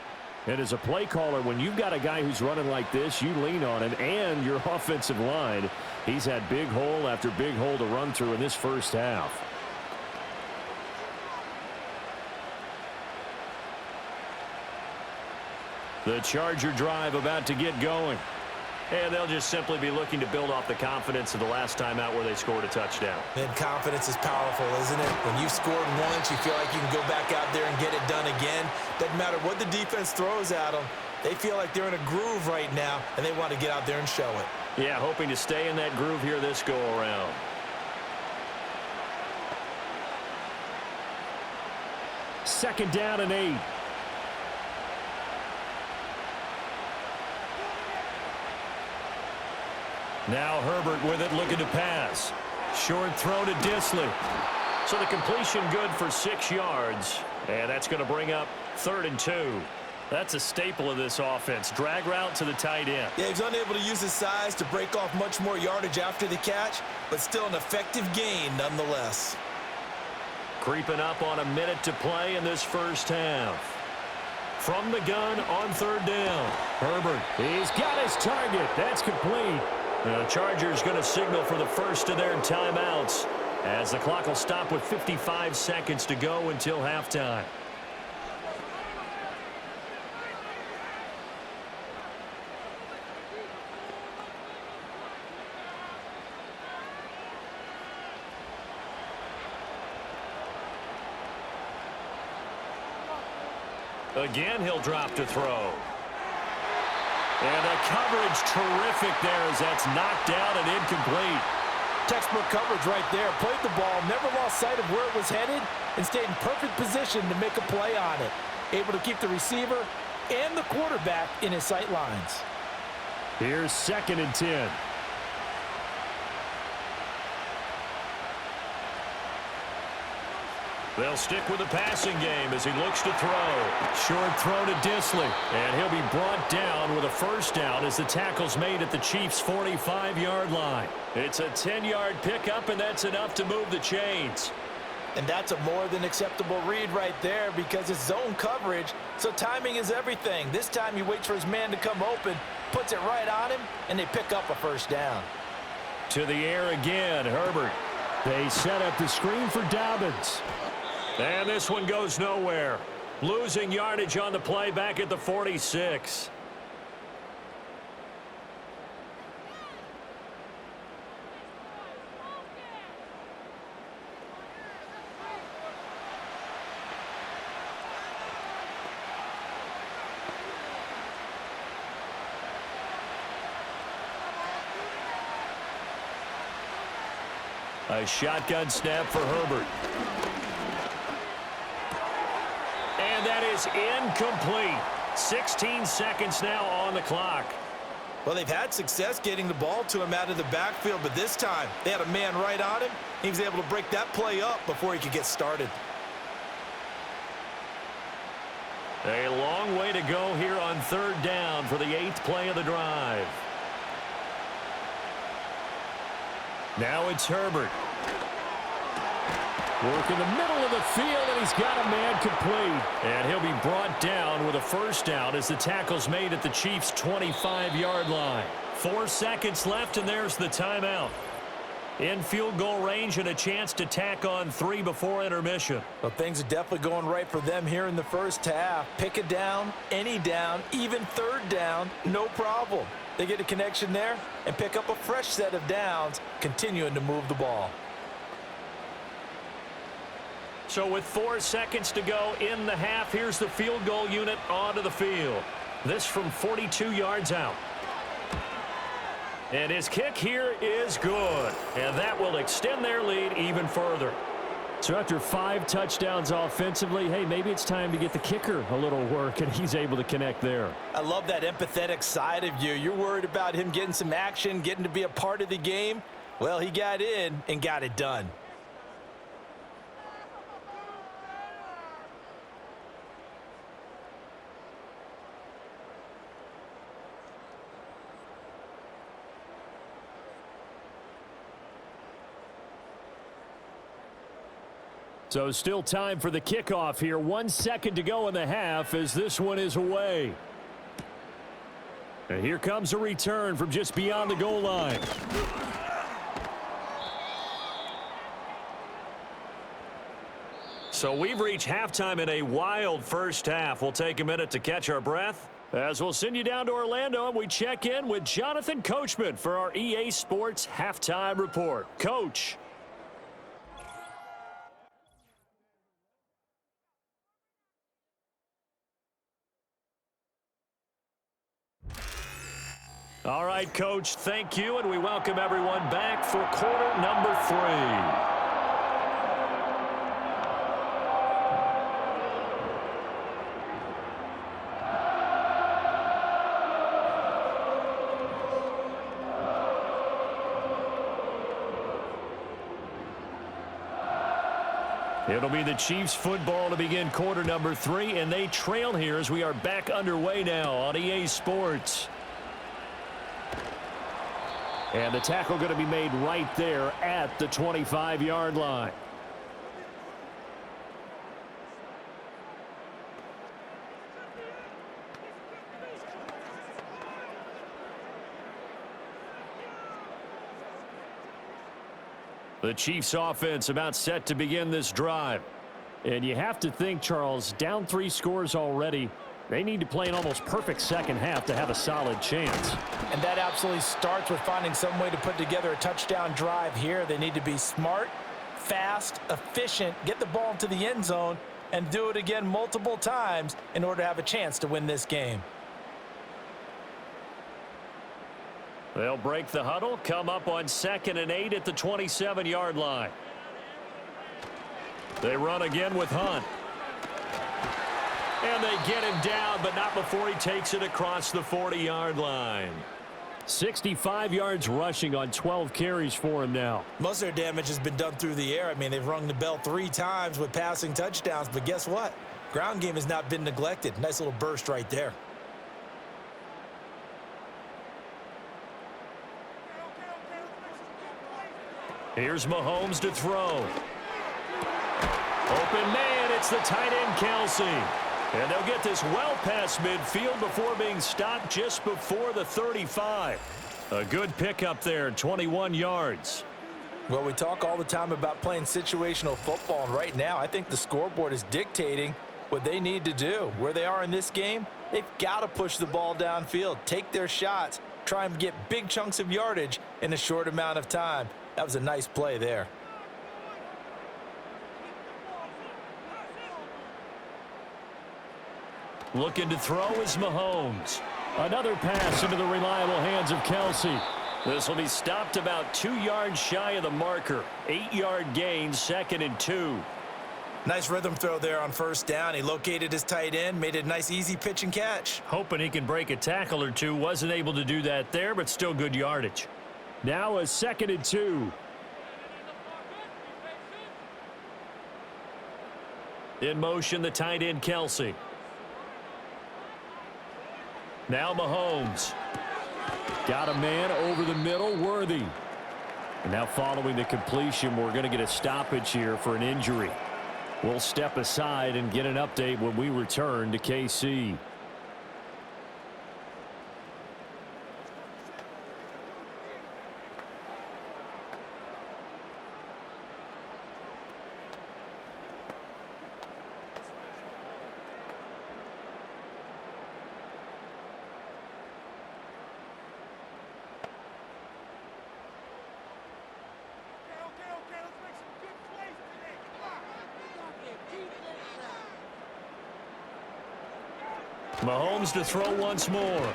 And as a play caller, when you've got a guy who's running like this, you lean on him and your offensive line. He's had big hole after big hole to run through in this first half. The Charger drive about to get going. And they'll just simply be looking to build off the confidence of the last time out where they scored a touchdown. And confidence is powerful, isn't it? When you've scored once, you feel like you can go back out there and get it done again. Doesn't matter what the defense throws at them. They feel like they're in a groove right now, and they want to get out there and show it. Yeah, hoping to stay in that groove here this go-around. Second down and 8. Now Herbert with it, looking to pass. Short throw to Disley. So the completion good for 6 yards. And that's going to bring up 3rd and 2. That's a staple of this offense. Drag route to the tight end. Yeah, he's unable to use his size to break off much more yardage after the catch, but still an effective gain nonetheless. Creeping up on a minute to play in this first half. From the gun on 3rd down. Herbert, he's got his target. That's complete. The Chargers going to signal for the first of their timeouts as the clock will stop with 55 seconds to go until halftime. Again, he'll drop to throw. And the coverage terrific there as that's knocked down and incomplete. Textbook coverage right there. Played the ball, never lost sight of where it was headed, and stayed in perfect position to make a play on it. Able to keep the receiver and the quarterback in his sight lines. Here's 2nd and 10. They'll stick with the passing game as he looks to throw. Short throw to Disley. And he'll be brought down with a first down as the tackle's made at the Chiefs' 45-yard line. It's a 10-yard pickup, and that's enough to move the chains. And that's a more than acceptable read right there because it's zone coverage, so timing is everything. This time he waits for his man to come open, puts it right on him, and they pick up a first down. To the air again, Herbert. They set up the screen for Dobbins. And this one goes nowhere. Losing yardage on the play back at the 46. A shotgun snap for Herbert. And that is incomplete. 16 seconds now on the clock. Well, they've had success getting the ball to him out of the backfield, but this time they had a man right on him. He was able to break that play up before he could get started. A long way to go here on 3rd down for the 8th play of the drive. Now it's Herbert. Work in the middle of the field, and he's got a man complete. And he'll be brought down with a first down as the tackle's made at the Chiefs' 25-yard line. 4 seconds left, and there's the timeout. In field goal range and a chance to tack on 3 before intermission. Well, things are definitely going right for them here in the first half. Pick a down, any down, even 3rd down, no problem. They get a connection there and pick up a fresh set of downs, continuing to move the ball. So with 4 seconds to go in the half, here's the field goal unit onto the field. This from 42 yards out. And his kick here is good. And that will extend their lead even further. So after 5 touchdowns offensively, hey, maybe it's time to get the kicker a little work, and he's able to connect there. I love that empathetic side of you. You're worried about him getting some action, getting to be a part of the game. Well, he got in and got it done. So still time for the kickoff here. 1 second to go in the half as this one is away. And here comes a return from just beyond the goal line. So we've reached halftime in a wild first half. We'll take a minute to catch our breath as we'll send you down to Orlando and we check in with Jonathan Coachman for our EA Sports Halftime Report. Coach. All right, Coach, thank you, and we welcome everyone back for quarter number 3. It'll be the Chiefs football to begin quarter number 3, and they trail here as we are back underway now on EA Sports. And the tackle going to be made right there at the 25-yard line. The Chiefs offense about set to begin this drive. And you have to think, Charles, down 3 scores already. They need to play an almost perfect second half to have a solid chance. And that absolutely starts with finding some way to put together a touchdown drive here. They need to be smart, fast, efficient, get the ball into the end zone, and do it again multiple times in order to have a chance to win this game. They'll break the huddle, come up on 2nd and 8 at the 27-yard line. They run again with Hunt. And they get him down, but not before he takes it across the 40-yard line. 65 yards rushing on 12 carries for him now. Most of their damage has been done through the air. I mean, they've rung the bell 3 times with passing touchdowns, but guess what? Ground game has not been neglected. Nice little burst right there. Here's Mahomes to throw. Open man, it's the tight end Kelsey. And they'll get this well past midfield before being stopped just before the 35. A good pickup there, 21 yards. Well, we talk all the time about playing situational football, and right now I think the scoreboard is dictating what they need to do. Where they are in this game, they've got to push the ball downfield, take their shots, try and get big chunks of yardage in a short amount of time. That was a nice play there. Looking to throw is Mahomes. Another pass into the reliable hands of Kelsey. This will be stopped about 2 yards shy of the marker. 8-yard gain, 2nd and 2. Nice rhythm throw there on 1st down. He located his tight end, made it a nice easy pitch and catch. Hoping he can break a tackle or two. Wasn't able to do that there, but still good yardage. Now a 2nd and 2. In motion, the tight end Kelsey. Now Mahomes. Got a man over the middle, Worthy. And now following the completion, we're going to get a stoppage here for an injury. We'll step aside and get an update when we return to KC. Mahomes to throw once more.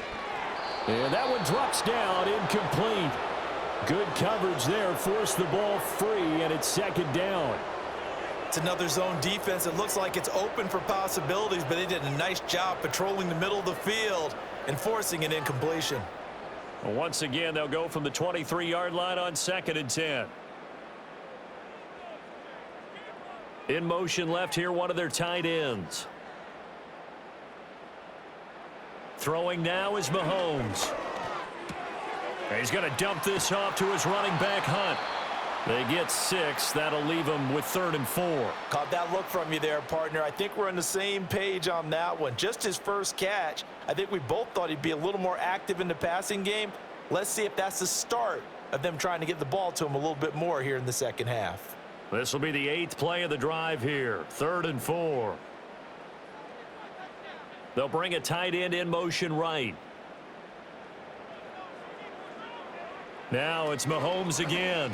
And that one drops down, incomplete. Good coverage there, forced the ball free, and it's second down. It's another zone defense. It looks like it's open for possibilities, but they did a nice job patrolling the middle of the field and forcing an incompletion. Well, once again, they'll go from the 23-yard line on 2nd and 10. In motion left here, one of their tight ends. Throwing now is Mahomes. He's going to dump this off to his running back, Hunt. They get 6. That'll leave them with 3rd and 4. Caught that look from you there, partner. I think we're on the same page on that one. Just his first catch. I think we both thought he'd be a little more active in the passing game. Let's see if that's the start of them trying to get the ball to him a little bit more here in the second half. This will be the 8th play of the drive here. 3rd and 4. They'll bring a tight end in motion right. Now it's Mahomes again.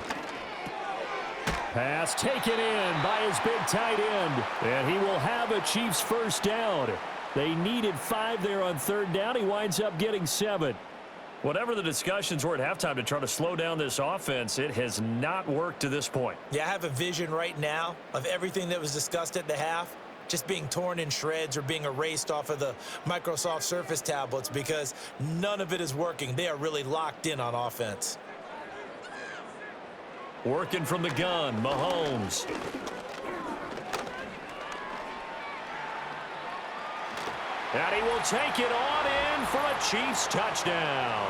Pass taken in by his big tight end. And he will have a Chiefs first down. They needed 5 there on 3rd down. He winds up getting 7. Whatever the discussions were at halftime to try to slow down this offense, it has not worked to this point. Yeah, I have a vision right now of everything that was discussed at the half just being torn in shreds or being erased off of the Microsoft Surface tablets because none of it is working. They are really locked in on offense. Working from the gun, Mahomes. And he will take it on in for a Chiefs touchdown.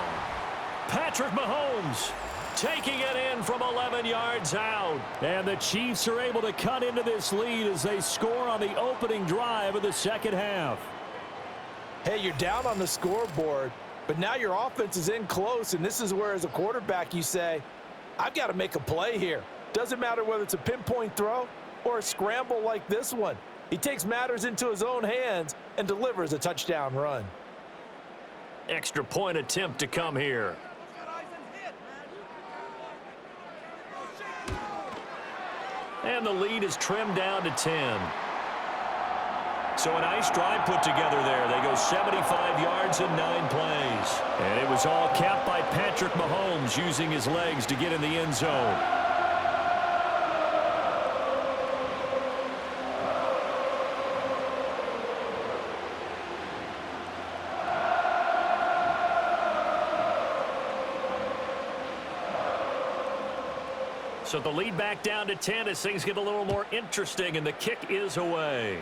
Patrick Mahomes taking it in from 11 yards out. And the Chiefs are able to cut into this lead as they score on the opening drive of the second half. Hey, you're down on the scoreboard, but now your offense is in close, and this is where, as a quarterback, you say, I've got to make a play here. Doesn't matter whether it's a pinpoint throw or a scramble like this one. He takes matters into his own hands and delivers a touchdown run. Extra point attempt to come here. And the lead is trimmed down to 10. So a nice drive put together there. They go 75 yards in 9 plays. And it was all capped by Patrick Mahomes using his legs to get in the end zone. So the lead back down to 10 as things get a little more interesting, and the kick is away.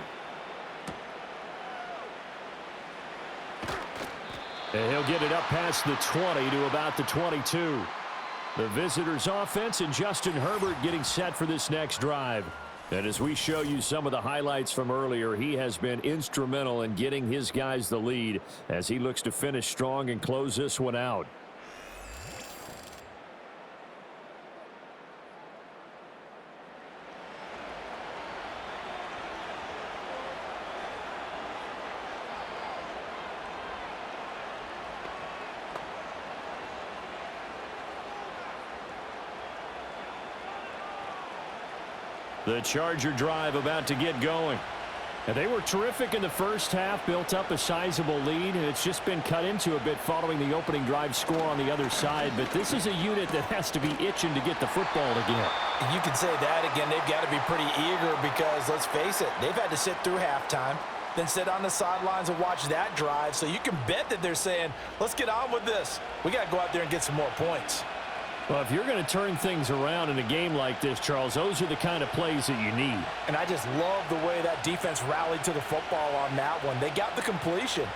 And he'll get it up past the 20 to about the 22. The visitors' offense and Justin Herbert getting set for this next drive. And as we show you some of the highlights from earlier, he has been instrumental in getting his guys the lead as he looks to finish strong and close this one out. The Charger drive about to get going. And they were terrific in the first half, built up a sizable lead, and it's just been cut into a bit following the opening drive score on the other side. But this is a unit that has to be itching to get the football again. You can say that again. They've got to be pretty eager because, let's face it, they've had to sit through halftime, then sit on the sidelines and watch that drive. So you can bet that they're saying, let's get on with this. We got to go out there and get some more points. Well, if you're going to turn things around in a game like this, Charles, those are the kind of plays that you need. And I just love the way that defense rallied to the football on that one. They got the completion,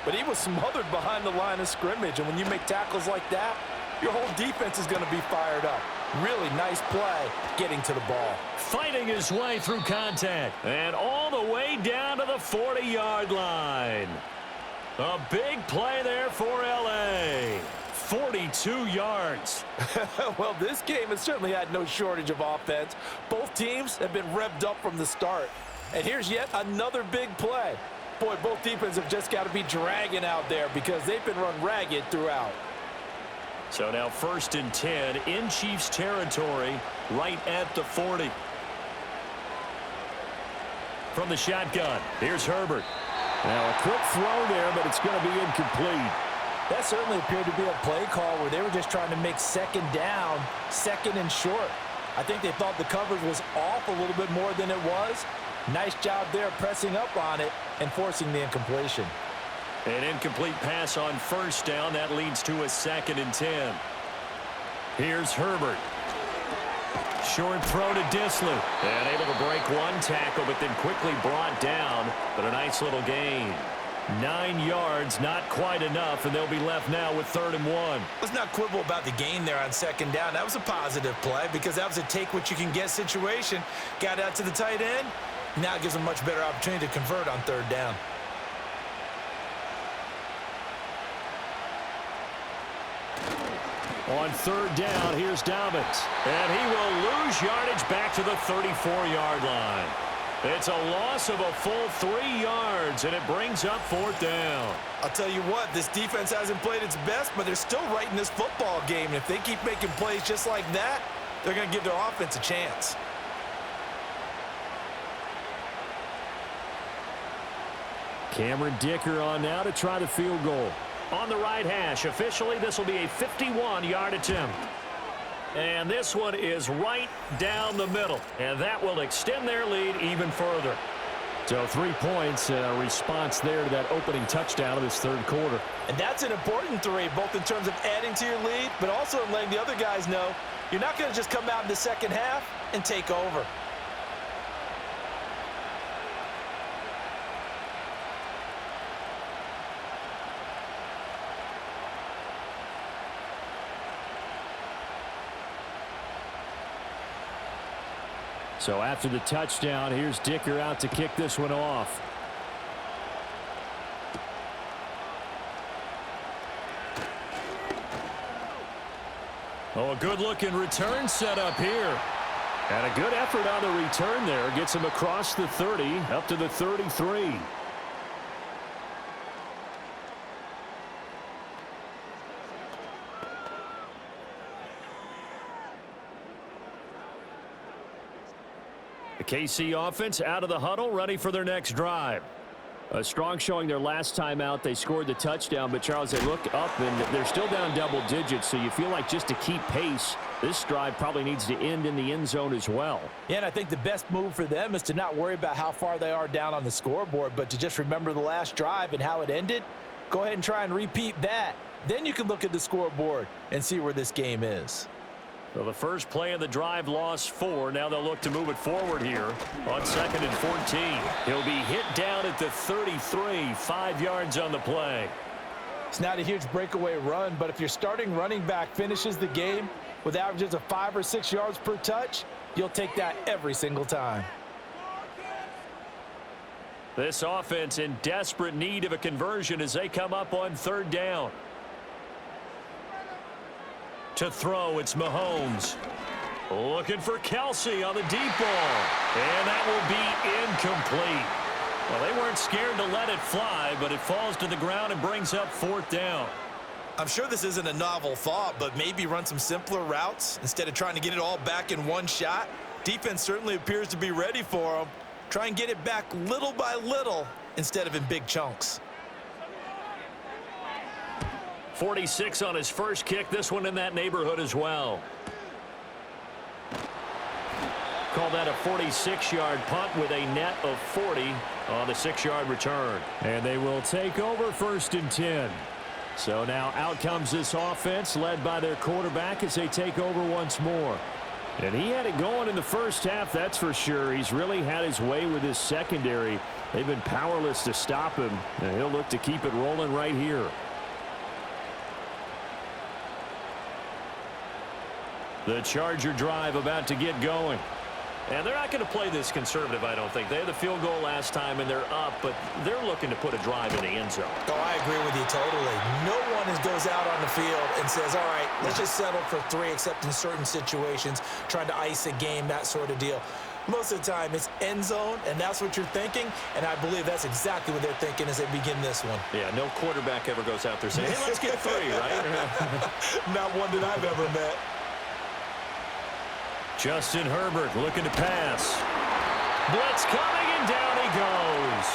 but he was smothered behind the line of scrimmage. And when you make tackles like that, your whole defense is going to be fired up. Really nice play getting to the ball. Fighting his way through contact and all the way down to the 40-yard line. A big play there for L.A. 42 yards. Well, this game has certainly had no shortage of offense. Both teams have been revved up from the start. And here's yet another big play. Boy, both defenses have just got to be dragging out there because they've been run ragged throughout. So now 1st and 10 in Chiefs territory right at the 40. From the shotgun, here's Herbert. Now a quick throw there, but it's going to be incomplete. That certainly appeared to be a play call where they were just trying to make second down, second and short. I think they thought the coverage was off a little bit more than it was. Nice job there pressing up on it and forcing the incompletion. An incomplete pass on first down. That leads to a 2nd and 10. Here's Herbert. Short throw to Disley. And able to break one tackle, but then quickly brought down. But a nice little gain. 9 yards, not quite enough, and they'll be left now with 3rd and 1. Let's not quibble about the gain there on 2nd down. That was a positive play because that was a take-what-you-can-get situation. Got out to the tight end. Now it gives them a much better opportunity to convert on 3rd down. On 3rd down, here's Dobbins. And he will lose yardage back to the 34-yard line. It's a loss of a full 3 yards, and it brings up 4th down. I'll tell you what, this defense hasn't played its best, but they're still right in this football game. And if they keep making plays just like that, they're going to give their offense a chance. Cameron Dicker on now to try the field goal. On the right hash, officially this will be a 51-yard attempt. And this one is right down the middle, and that will extend their lead even further. So 3 points, a response there to that opening touchdown of this 3rd quarter. And that's an important 3, both in terms of adding to your lead, but also in letting the other guys know you're not going to just come out in the second half and take over. So after the touchdown, here's Dicker out to kick this one off. Oh, a good-looking return set up here. And a good effort on the return there. Gets him across the 30, up to the 33. The KC offense out of the huddle, ready for their next drive. A strong showing their last time out. They scored the touchdown, but Charles, they look up and they're still down double digits, so you feel like just to keep pace, this drive probably needs to end in the end zone as well. Yeah, and I think the best move for them is to not worry about how far they are down on the scoreboard, but to just remember the last drive and how it ended. Go ahead and try and repeat that. Then you can look at the scoreboard and see where this game is. Well, the first play of the drive lost 4. Now they'll look to move it forward here on 2nd and 14. He'll be hit down at the 33, 5 yards on the play. It's not a huge breakaway run, but if your starting running back finishes the game with averages of 5 or 6 yards per touch, you'll take that every single time. This offense in desperate need of a conversion as they come up on 3rd down. To throw, it's Mahomes. Looking for Kelsey on the deep ball. And that will be incomplete. Well, they weren't scared to let it fly, but it falls to the ground and brings up 4th down. I'm sure this isn't a novel thought, but maybe run some simpler routes instead of trying to get it all back in one shot. Defense certainly appears to be ready for them. Try and get it back little by little instead of in big chunks. 46 on his first kick. This one in that neighborhood as well. Call that a 46-yard punt with a net of 40 on the 6-yard return. And they will take over 1st and 10. So now out comes this offense led by their quarterback as they take over once more. And he had it going in the first half, that's for sure. He's really had his way with his secondary. They've been powerless to stop him, and he'll look to keep it rolling right here. The Charger drive about to get going. And they're not going to play this conservative, I don't think. They had the field goal last time, and they're up, but they're looking to put a drive in the end zone. Oh, I agree with you totally. No one goes out on the field and says, all right, let's just settle for 3, except in certain situations, trying to ice a game, that sort of deal. Most of the time, it's end zone, and that's what you're thinking, and I believe that's exactly what they're thinking as they begin this one. Yeah, no quarterback ever goes out there saying, hey, let's get 3, right? Not one that I've ever met. Justin Herbert looking to pass. Blitz coming, and down he goes.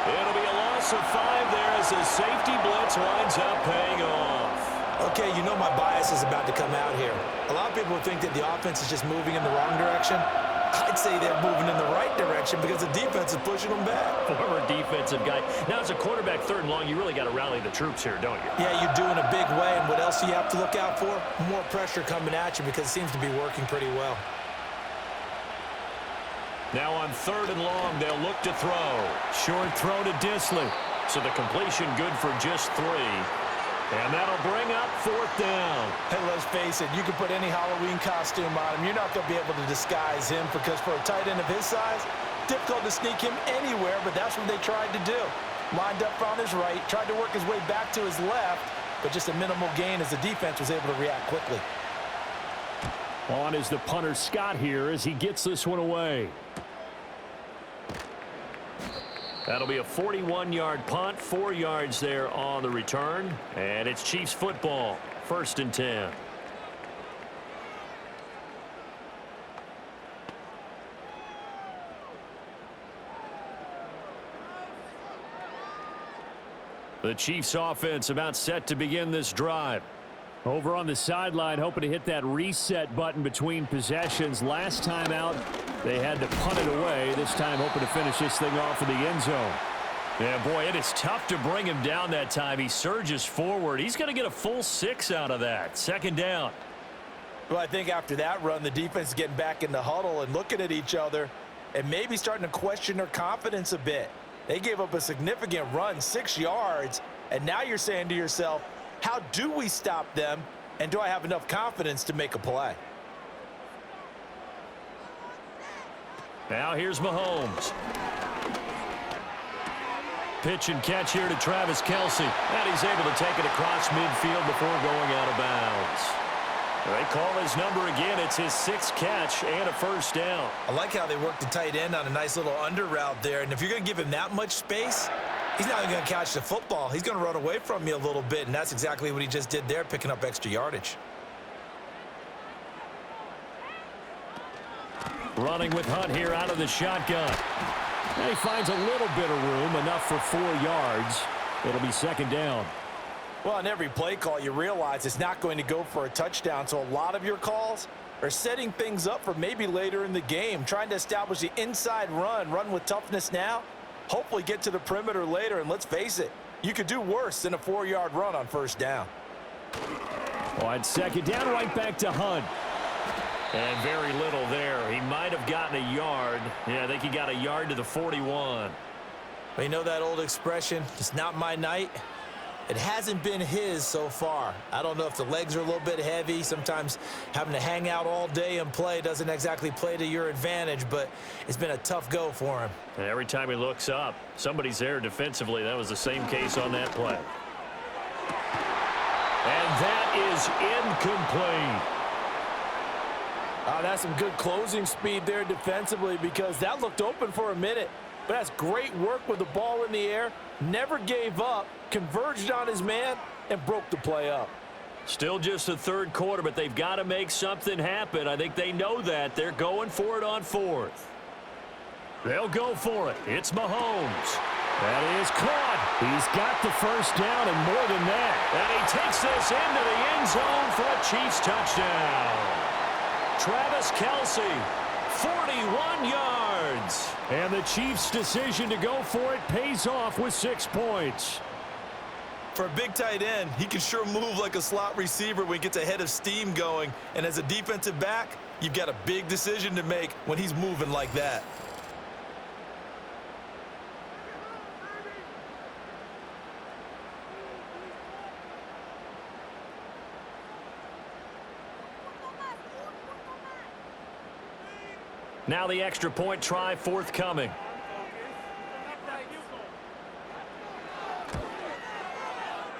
It'll be a loss of 5 there as the safety blitz winds up paying off. Okay, you know my bias is about to come out here. A lot of people think that the offense is just moving in the wrong direction. I'd say they're moving in the right direction because the defense is pushing them back. Former defensive guy. Now, as a quarterback, 3rd and long, you really got to rally the troops here, don't you? Yeah, you do in a big way. And what else do you have to look out for? More pressure coming at you because it seems to be working pretty well. Now on 3rd and long, they'll look to throw. Short throw to Disley. So the completion good for just 3. And that'll bring up 4th down. Hey, let's face it, you can put any Halloween costume on him. You're not going to be able to disguise him because for a tight end of his size, difficult to sneak him anywhere, but that's what they tried to do. Lined up on his right, tried to work his way back to his left, but just a minimal gain as the defense was able to react quickly. On is the punter Scott here as he gets this one away. That'll be a 41-yard punt, 4 yards there on the return. And it's Chiefs football, 1st and 10. The Chiefs offense about set to begin this drive. Over on the sideline, hoping to hit that reset button between possessions. Last time out, they had to punt it away. This time, hoping to finish this thing off in the end zone. Yeah, boy, it is tough to bring him down that time. He surges forward. He's going to get a full 6 out of that. 2nd down. Well, I think after that run, the defense is getting back in the huddle and looking at each other and maybe starting to question their confidence a bit. They gave up a significant run, 6 yards, and now you're saying to yourself, how do we stop them, and do I have enough confidence to make a play? Now here's Mahomes. Pitch and catch here to Travis Kelce. And he's able to take it across midfield before going out of bounds. They call his number again. It's his 6th catch and a 1st down. I like how they worked the tight end on a nice little under route there. And if you're going to give him that much space, he's not even going to catch the football. He's going to run away from you a little bit, and that's exactly what he just did there, picking up extra yardage. Running with Hunt here out of the shotgun. And he finds a little bit of room, enough for 4 yards. It'll be 2nd down. Well, on every play call, you realize it's not going to go for a touchdown, so a lot of your calls are setting things up for maybe later in the game, trying to establish the inside run with toughness now, hopefully get to the perimeter later, and let's face it, you could do worse than a 4-yard run on 1st down. On 2nd down, right back to Hunt. And very little there. He might have gotten a yard. Yeah, I think he got a yard to the 41. But you know that old expression, it's not my night? It hasn't been his so far. I don't know if the legs are a little bit heavy. Sometimes having to hang out all day and play doesn't exactly play to your advantage, but it's been a tough go for him. And every time he looks up, somebody's there defensively. That was the same case on that play. And that is incomplete. That's some good closing speed there defensively because that looked open for a minute. But that's great work with the ball in the air. Never gave up, converged on his man, and broke the play up. Still just the 3rd quarter, but they've got to make something happen. I think they know that. They're going for it on 4th. They'll go for it. It's Mahomes. That is caught. He's got the 1st down and more than that. And he takes this into the end zone for a Chiefs touchdown. Travis Kelce, 41 yards. And the Chiefs' decision to go for it pays off with 6 points. For a big tight end, he can sure move like a slot receiver when he gets a head of steam going. And as a defensive back, you've got a big decision to make when he's moving like that. Now the extra point try forthcoming.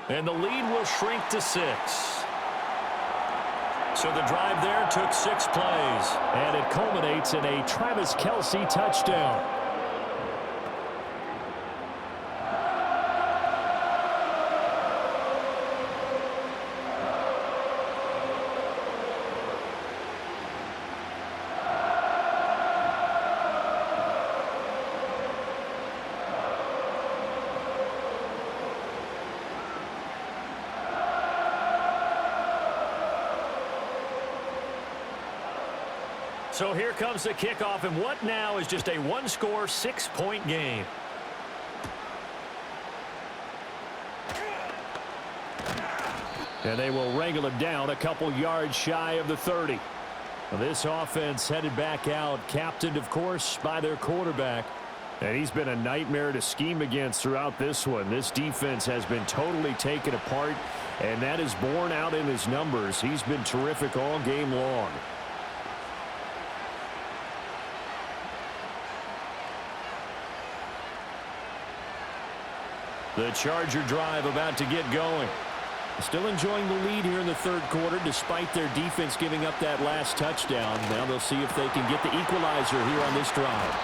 And the lead will shrink to 6. So the drive there took 6 plays. And it culminates in a Travis Kelce touchdown. So here comes the kickoff, and what now is just a one-score, 6-point game. And they will wrangle it down a couple yards shy of the 30. Well, this offense headed back out, captained, of course, by their quarterback. And he's been a nightmare to scheme against throughout this one. This defense has been totally taken apart, and that is borne out in his numbers. He's been terrific all game long. The Charger drive about to get going. Still enjoying the lead here in the third quarter despite their defense giving up that last touchdown. Now they'll see if they can get the equalizer here on this drive.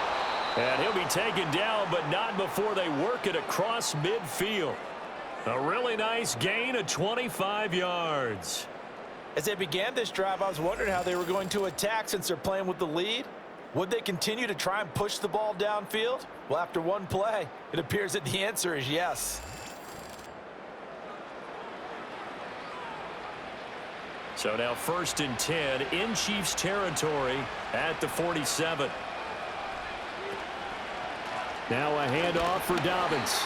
And he'll be taken down, but not before they work it across midfield. A really nice gain of 25 yards. As they began this drive, I was wondering how they were going to attack since they're playing with the lead. Would they continue to try and push the ball downfield? Well, after one play, it appears that the answer is yes. So now 1st and 10 in Chiefs territory at the 47. Now a handoff for Dobbins.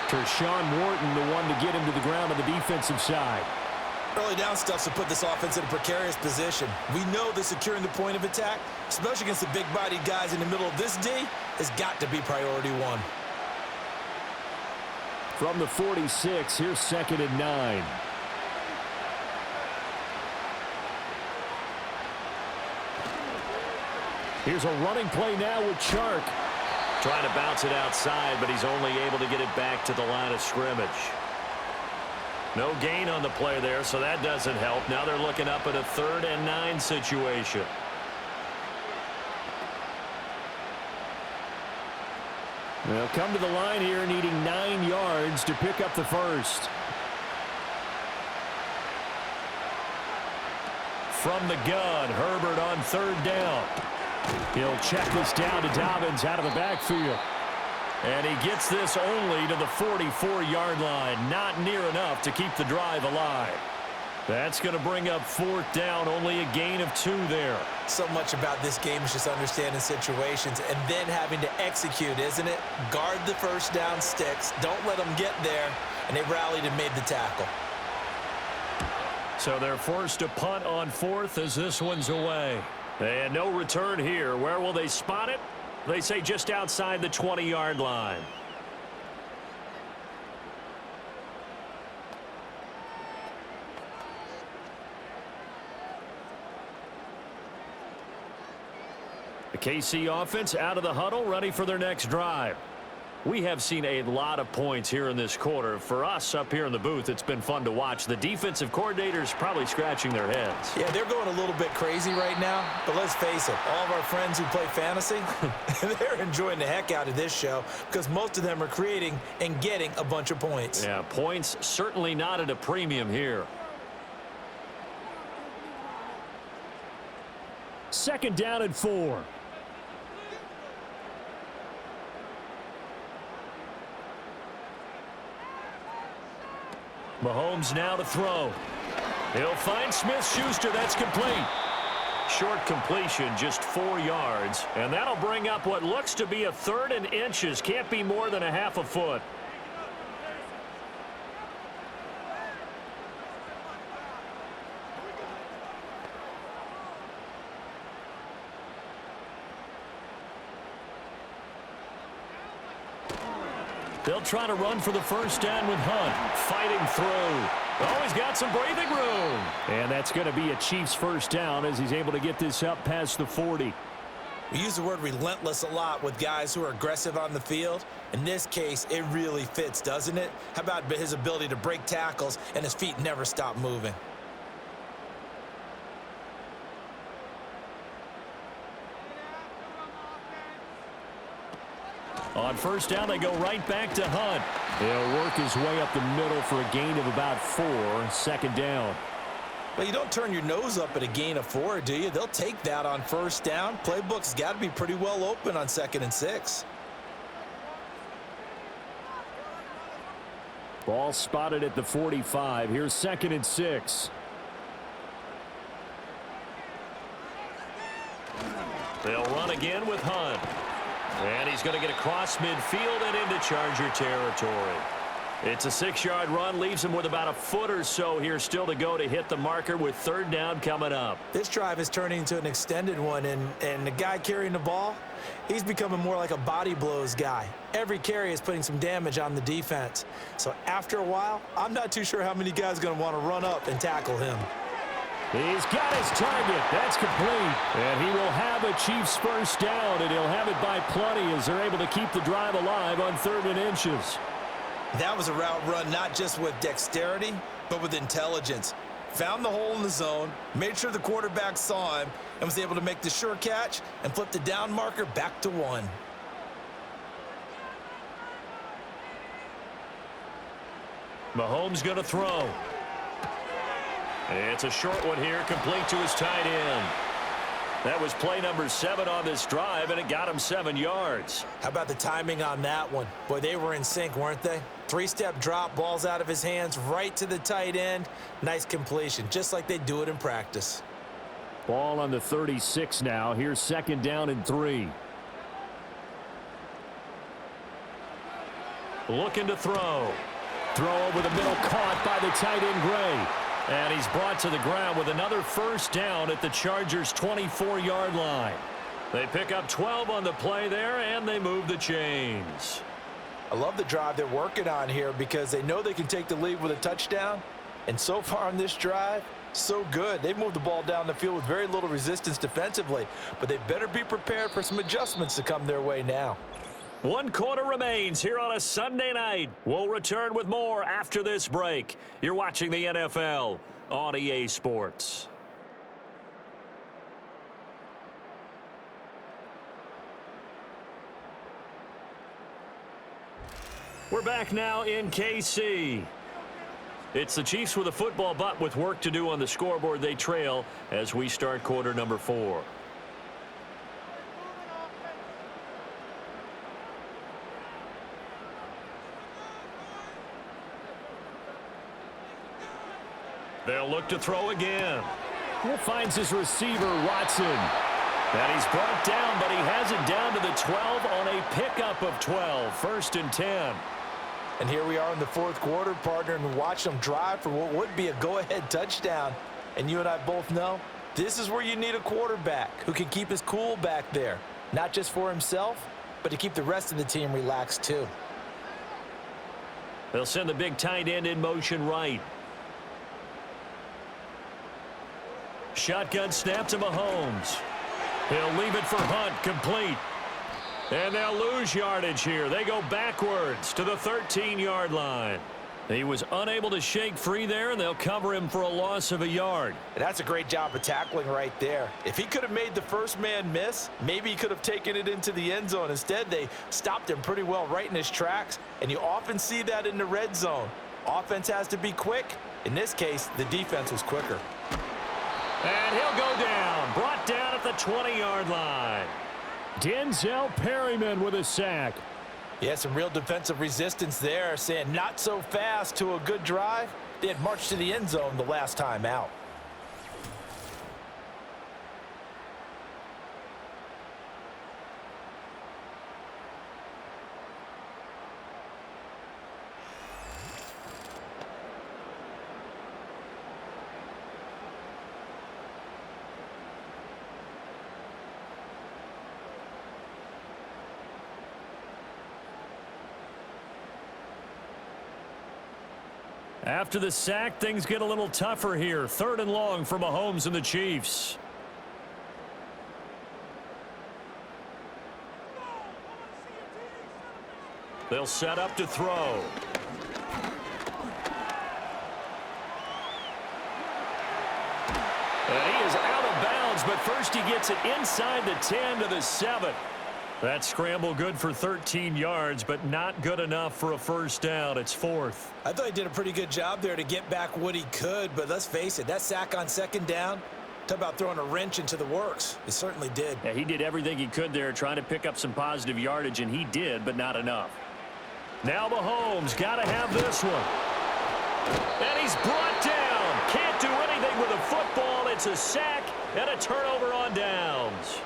Tershawn Wharton, the one to get him to the ground on the defensive side. Early down stuff to put this offense in a precarious position. We know that securing the point of attack, especially against the big-bodied guys in the middle of this D, has got to be priority one. From the 46, here's 2nd and 9. Here's a running play now with Chark. Trying to bounce it outside, but he's only able to get it back to the line of scrimmage. No gain on the play there, so that doesn't help. Now they're looking up at a 3rd and 9 situation. They'll come to the line here needing 9 yards to pick up the first. From the gun, Herbert on 3rd down. He'll check this down to Dobbins out of the backfield. And he gets this only to the 44-yard line. Not near enough to keep the drive alive. That's going to bring up 4th down. Only a gain of 2 there. So much about this game is just understanding situations and then having to execute, isn't it? Guard the first down sticks. Don't let them get there. And they rallied and made the tackle. So they're forced to punt on 4th as this one's away. And no return here. Where will they spot it? They say just outside the 20-yard line. The KC offense out of the huddle, ready for their next drive. We have seen a lot of points here in this quarter. For us up here in the booth, it's been fun to watch. The defensive coordinators probably scratching their heads. Yeah, they're going a little bit crazy right now. But let's face it, all of our friends who play fantasy, they're enjoying the heck out of this show because most of them are creating and getting a bunch of points. Yeah, points certainly not at a premium here. 2nd down and 4. Mahomes now to throw. He'll find Smith-Schuster. That's complete. Short completion, just 4 yards. And that'll bring up what looks to be a 3rd and inches. Can't be more than a half a foot. They'll try to run for the first down with Hunt. Fighting through. Oh, he's got some breathing room. And that's going to be a Chiefs first down as he's able to get this up past the 40. We use the word relentless a lot with guys who are aggressive on the field. In this case, it really fits, doesn't it? How about his ability to break tackles and his feet never stop moving? On first down, they go right back to Hunt. He'll work his way up the middle for a gain of about 4. 2nd down. Well, you don't turn your nose up at a gain of 4, do you? They'll take that on first down. Playbook's got to be pretty well open on 2nd and 6. Ball spotted at the 45. Here's 2nd and 6. They'll run again with Hunt. And he's going to get across midfield and into Charger territory. It's a 6-yard run, leaves him with about a foot or so here still to go to hit the marker with 3rd down coming up. This drive is turning into an extended one, and the guy carrying the ball, he's becoming more like a body blows guy. Every carry is putting some damage on the defense. So after a while, I'm not too sure how many guys are going to want to run up and tackle him. He's got his target. That's complete. And he will have a Chiefs first down, and he'll have it by plenty as they're able to keep the drive alive on 3rd and inches. That was a route run not just with dexterity, but with intelligence. Found the hole in the zone, made sure the quarterback saw him, and was able to make the sure catch and flip the down marker back to 1. Mahomes going to throw. It's a short one here, complete to his tight end. That was play number 7 on this drive, and it got him 7 yards. How about the timing on that one? Boy, they were in sync, weren't they? 3-step drop, balls out of his hands, right to the tight end. Nice completion, just like they do it in practice. Ball on the 36 now. Here's 2nd down and 3. Looking to throw. Throw over the middle, caught by the tight end Gray. And he's brought to the ground with another first down at the Chargers' 24-yard line. They pick up 12 on the play there, and they move the chains. I love the drive they're working on here because they know they can take the lead with a touchdown. And so far on this drive, so good. They've moved the ball down the field with very little resistance defensively, but they better be prepared for some adjustments to come their way now. 1 quarter remains here on a Sunday night. We'll return with more after this break. You're watching the NFL on EA Sports. We're back now in KC. It's the Chiefs with a football, but with work to do on the scoreboard. They trail as we start quarter number 4. They'll look to throw again. He finds his receiver, Watson. And he's brought down, but he has it down to the 12 on a pickup of 12. 1st and 10. And here we are in the 4th quarter, partner, and watch them drive for what would be a go-ahead touchdown. And you and I both know this is where you need a quarterback who can keep his cool back there, not just for himself, but to keep the rest of the team relaxed too. They'll send the big tight end in motion right. Shotgun snap to Mahomes. He'll leave it for Hunt, complete. And they'll lose yardage here. They go backwards to the 13-yard line. He was unable to shake free there, and they'll cover him for a loss of a yard. And that's a great job of tackling right there. If he could have made the first man miss, maybe he could have taken it into the end zone. Instead, they stopped him pretty well right in his tracks, and you often see that in the red zone. Offense has to be quick. In this case, the defense was quicker. And he'll go down, brought down at the 20-yard line. Denzel Perryman with a sack. Yeah, some real defensive resistance there, saying not so fast to a good drive. They had marched to the end zone the last time out. After the sack, things get a little tougher here. 3rd and long for Mahomes and the Chiefs. They'll set up to throw. And he is out of bounds, but first he gets it inside the 10 to the 7. That scramble good for 13 yards, but not good enough for a first down. It's 4th. I thought he did a pretty good job there to get back what he could, but let's face it, that sack on 2nd down, talk about throwing a wrench into the works. It certainly did. Yeah, he did everything he could there, trying to pick up some positive yardage, and he did, but not enough. Now Mahomes got to have this one. And he's brought down. Can't do anything with a football. It's a sack and a turnover on downs.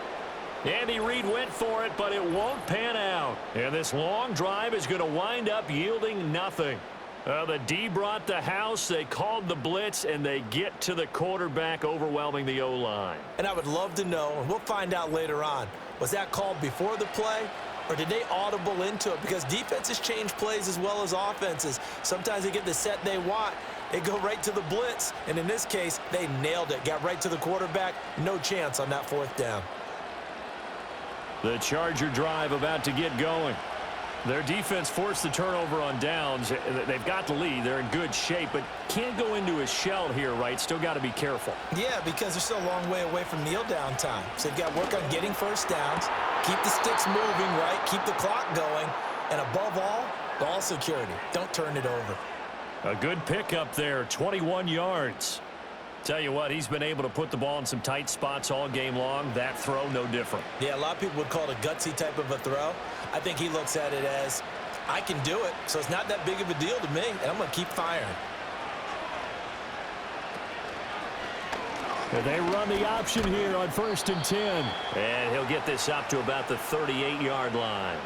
Andy Reid went for it, but it won't pan out. And this long drive is going to wind up yielding nothing. The D brought the house, they called the blitz, and they get to the quarterback, overwhelming the O-line. And I would love to know, and we'll find out later on, was that called before the play, or did they audible into it? Because defenses change plays as well as offenses. Sometimes they get the set they want. They go right to the blitz, and in this case, they nailed it. Got right to the quarterback. No chance on that fourth down. The Charger drive about to get going. Their defense forced the turnover on downs. They've got the lead. They're in good shape, but can't go into a shell here, right? Still got to be careful. Yeah, because they're still a long way away from kneel down time. So they've got to work on getting first downs, keep the sticks moving, right? Keep the clock going, and above all, ball security. Don't turn it over. A good pickup there, 21 yards. Tell you what, he's been able to put the ball in some tight spots all game long. That throw, no different. Yeah, a lot of people would call it a gutsy type of a throw. I think he looks at it as, I can do it, so it's not that big of a deal to me, and I'm going to keep firing. And they run the option here on 1st and 10. And he'll get this up to about the 38-yard line.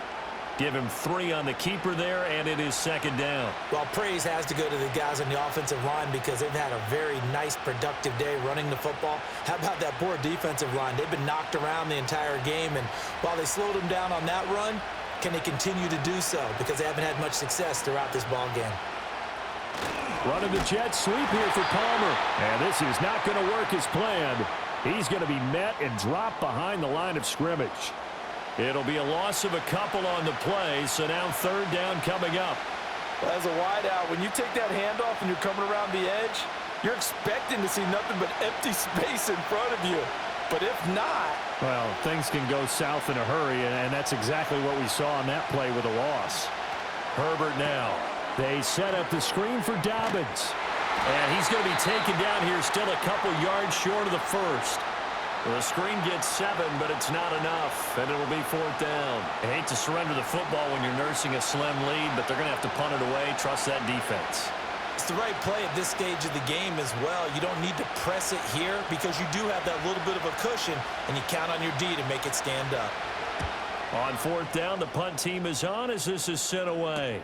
Give him 3 on the keeper there, and it is 2nd down. Well, praise has to go to the guys on the offensive line because they've had a very nice, productive day running the football. How about that poor defensive line? They've been knocked around the entire game, and while they slowed them down on that run, can they continue to do so? Because they haven't had much success throughout this ball game. Running the jet sweep here for Palmer. And this is not going to work as planned. He's going to be met and dropped behind the line of scrimmage. It'll be a loss of a couple on the play, so now 3rd down coming up. As a wideout, when you take that handoff and you're coming around the edge, you're expecting to see nothing but empty space in front of you. But if not... Well, things can go south in a hurry, and that's exactly what we saw on that play with a loss. Herbert now. They set up the screen for Dobbins. And he's going to be taken down here still a couple yards short of the first. The screen gets 7, but it's not enough, and it'll be 4th down. I hate to surrender the football when you're nursing a slim lead, but they're going to have to punt it away. Trust that defense. It's the right play at this stage of the game as well. You don't need to press it here because you do have that little bit of a cushion, and you count on your D to make it stand up. On 4th down, the punt team is on as this is sent away.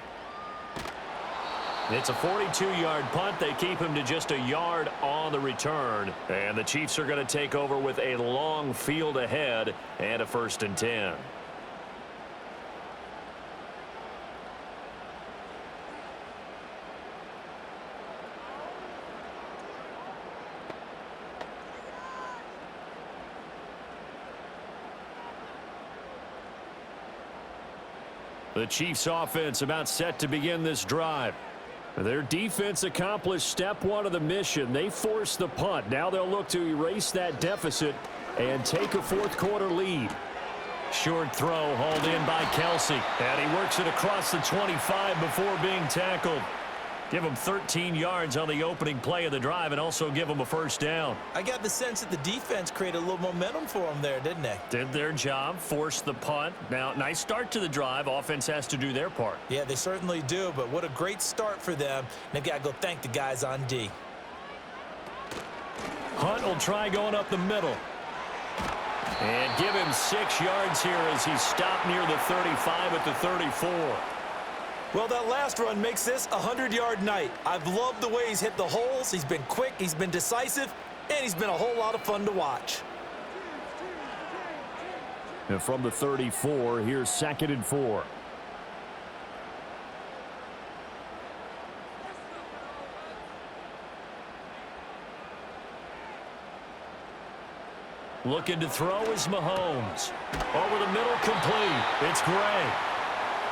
It's a 42-yard punt. They keep him to just a yard on the return. And the Chiefs are going to take over with a long field ahead and a 1st and 10. The Chiefs offense about set to begin this drive. Their defense accomplished step 1 of the mission. They forced the punt. Now they'll look to erase that deficit and take a 4th quarter lead. Short throw hauled in by Kelsey. And he works it across the 25 before being tackled. Give him 13 yards on the opening play of the drive and also give him a 1st down. I got the sense that the defense created a little momentum for them there, didn't they? Did their job, forced the punt. Now, nice start to the drive. Offense has to do their part. Yeah, they certainly do, but what a great start for them. They've got to go thank the guys on D. Hunt will try going up the middle. And give him 6 yards here as he stopped near the 35 at the 34. Well, that last run makes this a 100-yard night. I've loved the way he's hit the holes. He's been quick, he's been decisive, and he's been a whole lot of fun to watch. And from the 34, here's 2nd and 4. Looking to throw is Mahomes. Over the middle, complete. It's Gray.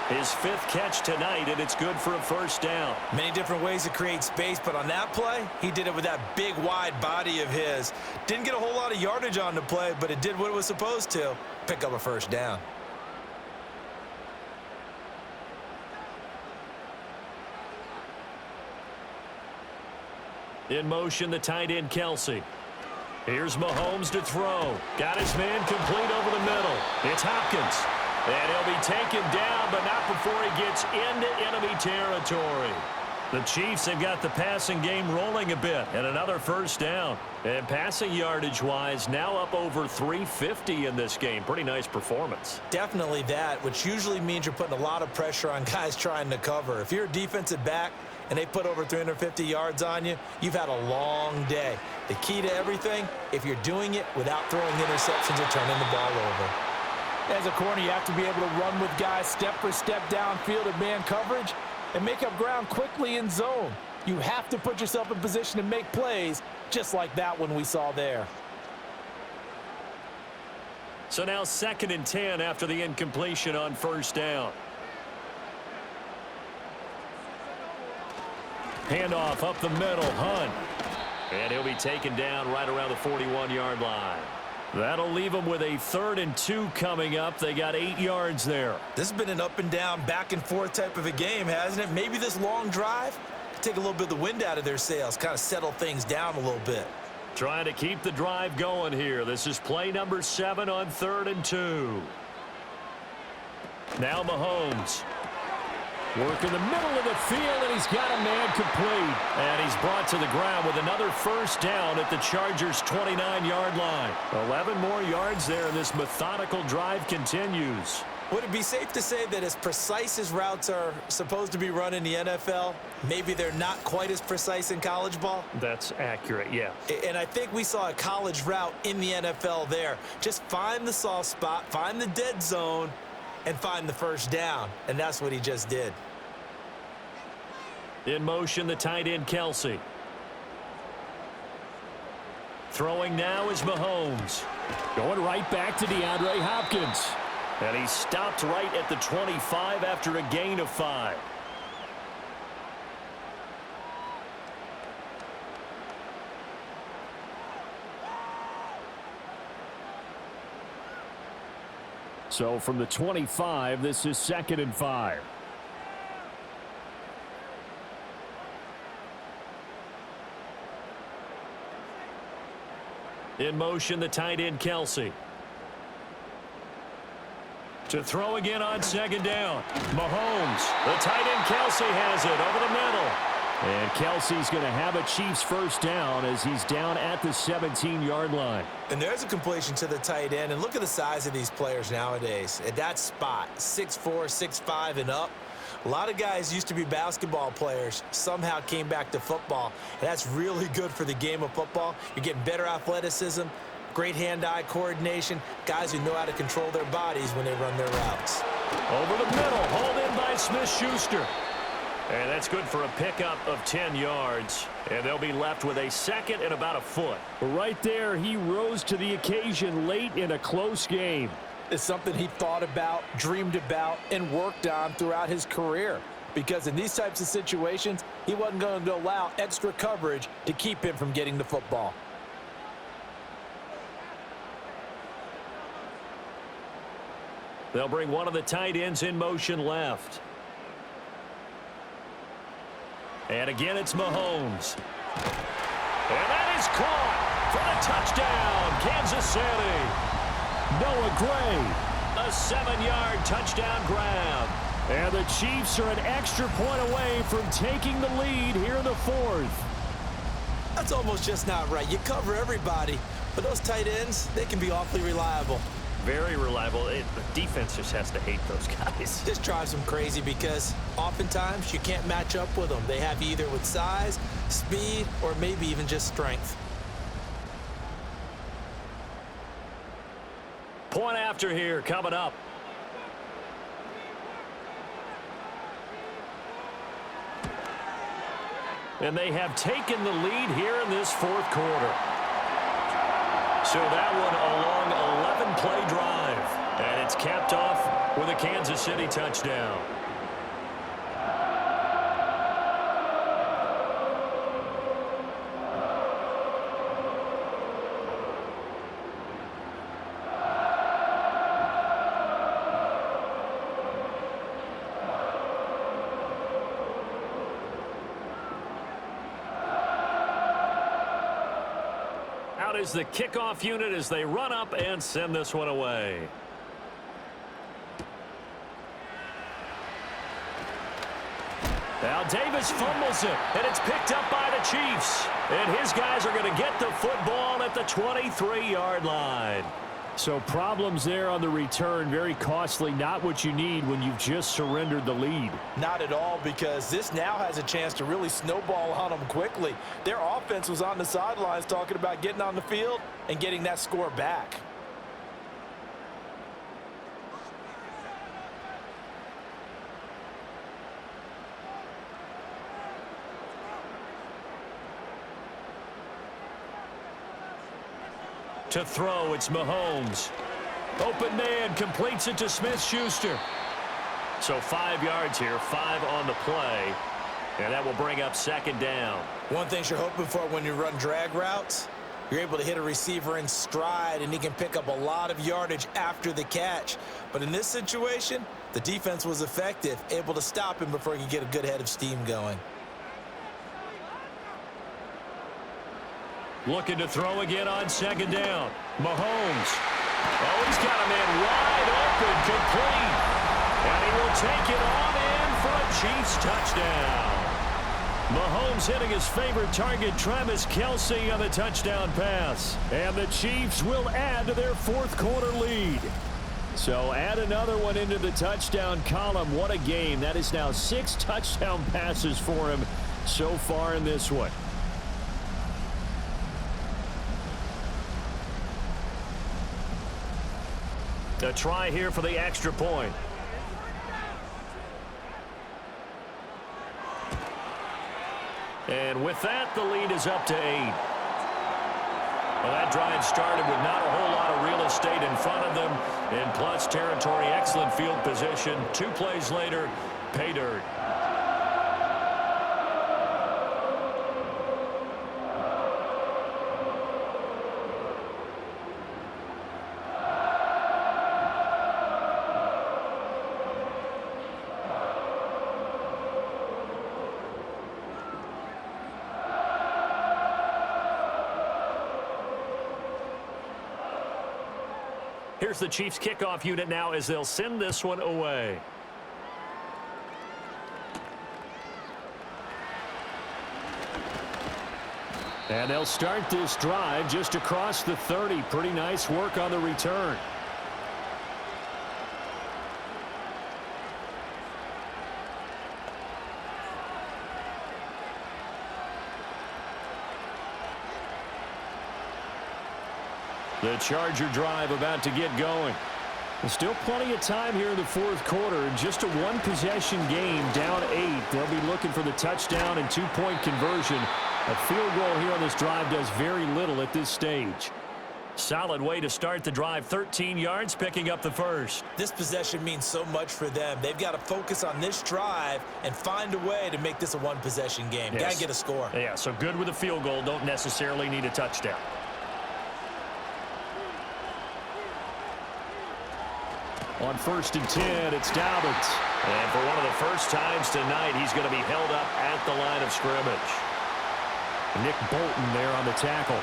His 5th catch tonight, and it's good for a 1st down. Many different ways to create space, but on that play, he did it with that big, wide body of his. Didn't get a whole lot of yardage on the play, but it did what it was supposed to, pick up a 1st down. In motion, the tight end, Kelsey. Here's Mahomes to throw. Got his man complete over the middle. It's Hopkins. And he'll be taken down, but not before he gets into enemy territory. The Chiefs have got the passing game rolling a bit, and another first down. And passing yardage-wise, now up over 350 in this game. Pretty nice performance. Definitely that, which usually means you're putting a lot of pressure on guys trying to cover. If you're a defensive back and they put over 350 yards on you, you've had a long day. The key to everything, if you're doing it without throwing interceptions or turning the ball over. As a corner, you have to be able to run with guys step for step downfield in man coverage and make up ground quickly in zone. You have to put yourself in position to make plays, just like that one we saw there. So now 2nd and 10 after the incompletion on first down. Handoff up the middle, Hunt. And he'll be taken down right around the 41-yard line. That'll leave them with a 3rd and 2 coming up. They got 8 yards there. This has been an up and down, back and forth type of a game, hasn't it? Maybe this long drive could take a little bit of the wind out of their sails, kind of settle things down a little bit. Trying to keep the drive going here. This is play number 7 on 3rd and 2. Now Mahomes. Work in the middle of the field, and he's got a man complete. And he's brought to the ground with another first down at the Chargers' 29-yard line. 11 more yards there, and this methodical drive continues. Would it be safe to say that as precise as routes are supposed to be run in the NFL, maybe they're not quite as precise in college ball? That's accurate, yeah. And I think we saw a college route in the NFL there. Just find the soft spot, find the dead zone, and find the first down. And that's what he just did. In motion, the tight end, Kelsey. Throwing now is Mahomes. Going right back to DeAndre Hopkins. And he stopped right at the 25 after a gain of 5. So from the 25, this is 2nd and 5. In motion, the tight end, Kelsey. To throw again on 2nd down. Mahomes. The tight end, Kelsey, has it over the middle. And Kelsey's going to have a Chiefs first down as he's down at the 17-yard line. And there's a completion to the tight end. And look at the size of these players nowadays. At that spot, 6'4", 6'5", and up. A lot of guys used to be basketball players, somehow came back to football. And that's really good for the game of football. You're getting better athleticism, great hand-eye coordination, guys who know how to control their bodies when they run their routes. Over the middle, hauled in by Smith-Schuster. And that's good for a pickup of 10 yards. And they'll be left with a 2nd and about a foot. Right there, he rose to the occasion late in a close game. It's something he thought about, dreamed about, and worked on throughout his career. Because in these types of situations, he wasn't going to allow extra coverage to keep him from getting the football. They'll bring one of the tight ends in motion left. And again, it's Mahomes. And that is caught for the touchdown, Kansas City. Noah Gray, a 7-yard touchdown grab. And the Chiefs are an extra point away from taking the lead here in the 4th. That's almost just not right. You cover everybody, but those tight ends, they can be awfully reliable. Very reliable. The defense just has to hate those guys. This drives them crazy because oftentimes you can't match up with them. They have either with size, speed, or maybe even just strength. Point after here coming up. And they have taken the lead here in this 4th quarter. So that one a long 11-play drive. And it's capped off with a Kansas City touchdown. Out is the kickoff unit as they run up and send this one away. Now Davis fumbles it, and it's picked up by the Chiefs. And his guys are going to get the football at the 23-yard line. So problems there on the return, very costly, not what you need when you've just surrendered the lead. Not at all, because this now has a chance to really snowball on them quickly. Their offense was on the sidelines talking about getting on the field and getting that score back. To throw, it's Mahomes. Open man, completes it to Smith-Schuster. So 5 yards here, 5 on the play. And that will bring up second down. One thing you're hoping for when you run drag routes, you're able to hit a receiver in stride, and he can pick up a lot of yardage after the catch. But in this situation, the defense was effective, able to stop him before he could get a good head of steam going. Looking to throw again on second down. Mahomes. Oh, he's got a man wide open, complete. And he will take it on in for a Chiefs touchdown. Mahomes hitting his favorite target, Travis Kelce, on the touchdown pass. And the Chiefs will add to their fourth quarter lead. So add another one into the touchdown column. What a game. That is now 6 touchdown passes for him so far in this one. A try here for the extra point. And with that, the lead is up to 8. Well, that drive started with not a whole lot of real estate in front of them. In plus territory, excellent field position. 2 plays later, pay dirt. Here's the Chiefs kickoff unit now as they'll send this one away. And they'll start this drive just across the 30. Pretty nice work on the return. The Charger drive about to get going. There's still plenty of time here in the fourth quarter. Just a one-possession game, down 8. They'll be looking for the touchdown and 2-point conversion. A field goal here on this drive does very little at this stage. Solid way to start the drive. 13 yards, picking up the first. This possession means so much for them. They've got to focus on this drive and find a way to make this a one-possession game. Yes. Got to get a score. Yeah, so good with a field goal. Don't necessarily need a touchdown. On 1st and 10, it's Dobbins. And for one of the first times tonight, he's going to be held up at the line of scrimmage. Nick Bolton there on the tackle.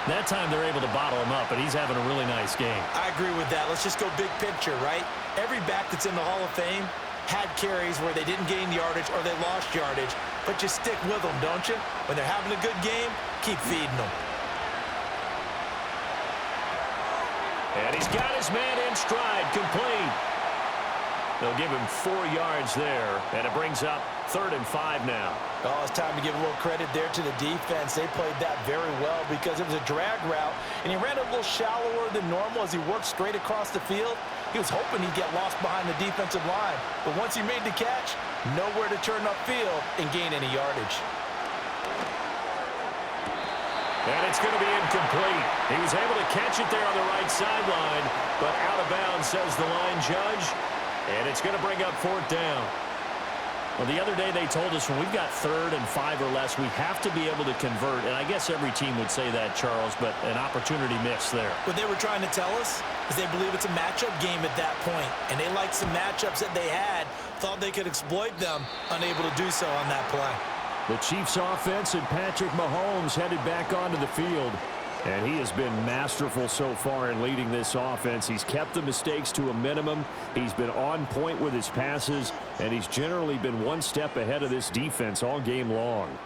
That time they're able to bottle him up, but he's having a really nice game. I agree with that. Let's just go big picture, right? Every back that's in the Hall of Fame had carries where they didn't gain yardage or they lost yardage, but you stick with them, don't you? When they're having a good game, keep feeding them. And he's got his man in stride, complete. They'll give him 4 yards there, and it brings up 3rd and 5 now. Oh, it's time to give a little credit there to the defense. They played that very well because it was a drag route, and he ran a little shallower than normal as he worked straight across the field. He was hoping he'd get lost behind the defensive line, but once he made the catch, nowhere to turn upfield and gain any yardage. And it's going to be incomplete. He was able to catch it there on the right sideline, but out of bounds, says the line judge. And it's going to bring up 4th down. Well, the other day they told us when we've got 3rd and 5 or less, we have to be able to convert. And I guess every team would say that, Charles, but an opportunity missed there. What they were trying to tell us is they believe it's a matchup game at that point. And they liked some matchups that they had, thought they could exploit them, unable to do so on that play. The Chiefs offense and Patrick Mahomes headed back onto the field. And he has been masterful so far in leading this offense. He's kept the mistakes to a minimum. He's been on point with his passes, and he's generally been one step ahead of this defense all game long.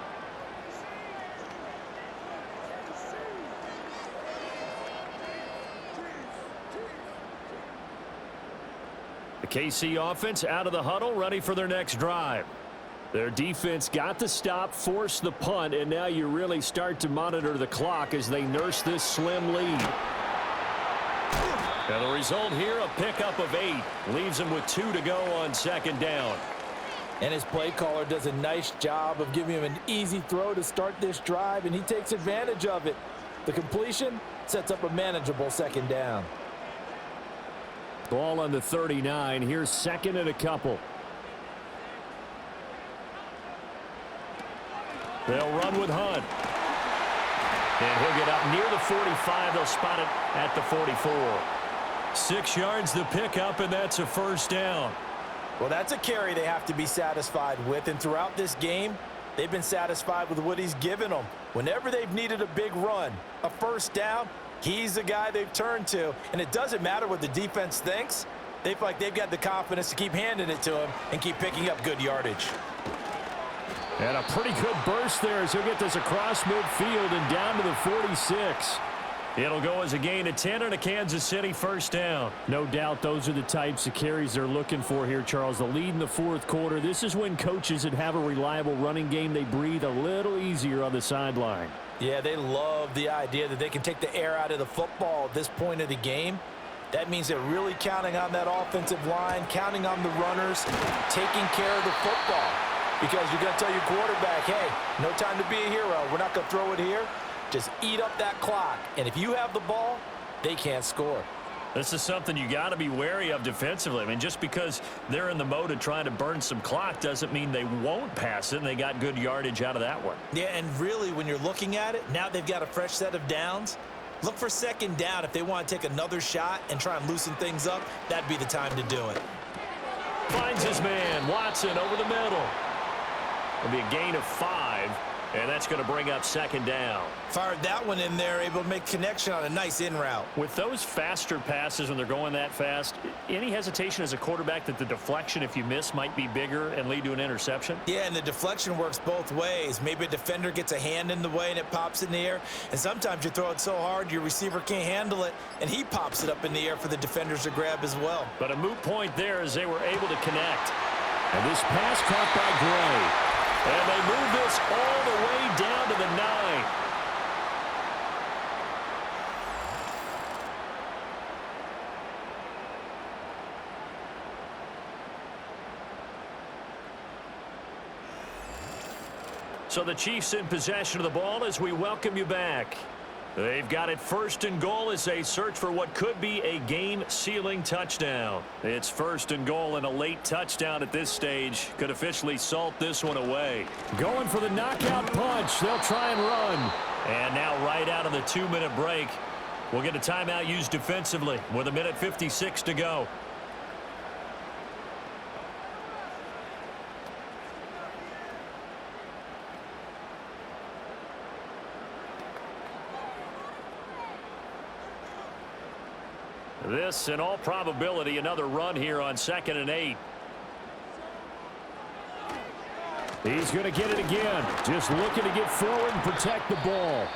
The KC offense out of the huddle, ready for their next drive. Their defense got the stop, forced the punt, and now you really start to monitor the clock as they nurse this slim lead. And the result here, a pickup of 8. Leaves them with 2 to go on second down. And his play caller does a nice job of giving him an easy throw to start this drive, and he takes advantage of it. The completion sets up a manageable second down. Ball on the 39. Here's second and a couple. They'll run with Hunt. And he'll get up near the 45. They'll spot it at the 44. 6 yards the pickup, and that's a first down. Well, that's a carry they have to be satisfied with, and throughout this game, they've been satisfied with what he's given them. Whenever they've needed a big run, a first down, he's the guy they've turned to, and it doesn't matter what the defense thinks. They feel like they've got the confidence to keep handing it to him and keep picking up good yardage. And a pretty good burst there as he'll get this across midfield and down to the 46. It'll go as a gain of 10 and a Kansas City first down. No doubt those are the types of carries they're looking for here, Charles. The lead in the fourth quarter. This is when coaches that have a reliable running game, they breathe a little easier on the sideline. Yeah, they love the idea that they can take the air out of the football at this point of the game. That means they're really counting on that offensive line, counting on the runners, taking care of the football. Because you're going to tell your quarterback, hey, no time to be a hero. We're not going to throw it here. Just eat up that clock. And if you have the ball, they can't score. This is something you got to be wary of defensively. I mean, just because they're in the mode of trying to burn some clock doesn't mean they won't pass it, and they got good yardage out of that one. Yeah, and really, when you're looking at it, now they've got a fresh set of downs. Look for second down if they want to take another shot and try and loosen things up. That'd be the time to do it. Finds his man, Watson, over the middle. It'll be a gain of 5, and that's going to bring up second down. Fired that one in there, able to make connection on a nice in route. With those faster passes when they're going that fast, any hesitation as a quarterback that the deflection, if you miss, might be bigger and lead to an interception? Yeah, and the deflection works both ways. Maybe a defender gets a hand in the way and it pops in the air, and sometimes you throw it so hard your receiver can't handle it, and he pops it up in the air for the defenders to grab as well. But a moot point there as they were able to connect. And this pass caught by Gray. And they move this all the way down to the 9. So the Chiefs in possession of the ball as we welcome you back. They've got it first and goal as they search for what could be a game-sealing touchdown. It's first and goal, and a late touchdown at this stage could officially salt this one away. Going for the knockout punch. They'll try and run. And now right out of the 2-minute break, we'll get a timeout used defensively with 1:56 to go. This, in all probability, another run here on 2nd and 8. He's going to get it again. Just looking to get forward and protect the ball.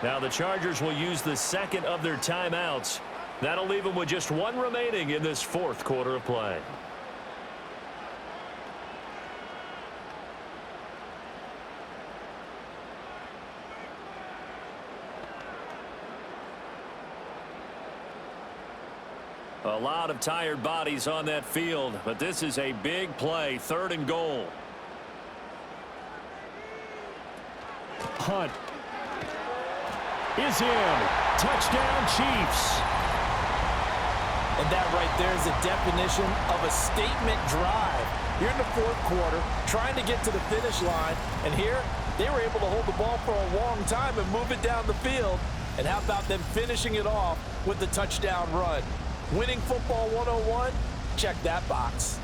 Now the Chargers will use the second of their timeouts. That'll leave them with just 1 remaining in this fourth quarter of play. A lot of tired bodies on that field, but this is a big play, 3rd and goal. Hunt is in. Touchdown, Chiefs. And that right there is the definition of a statement drive. You're in the fourth quarter, trying to get to the finish line, and here they were able to hold the ball for a long time and move it down the field. And how about them finishing it off with the touchdown run? Winning football 101, check that box.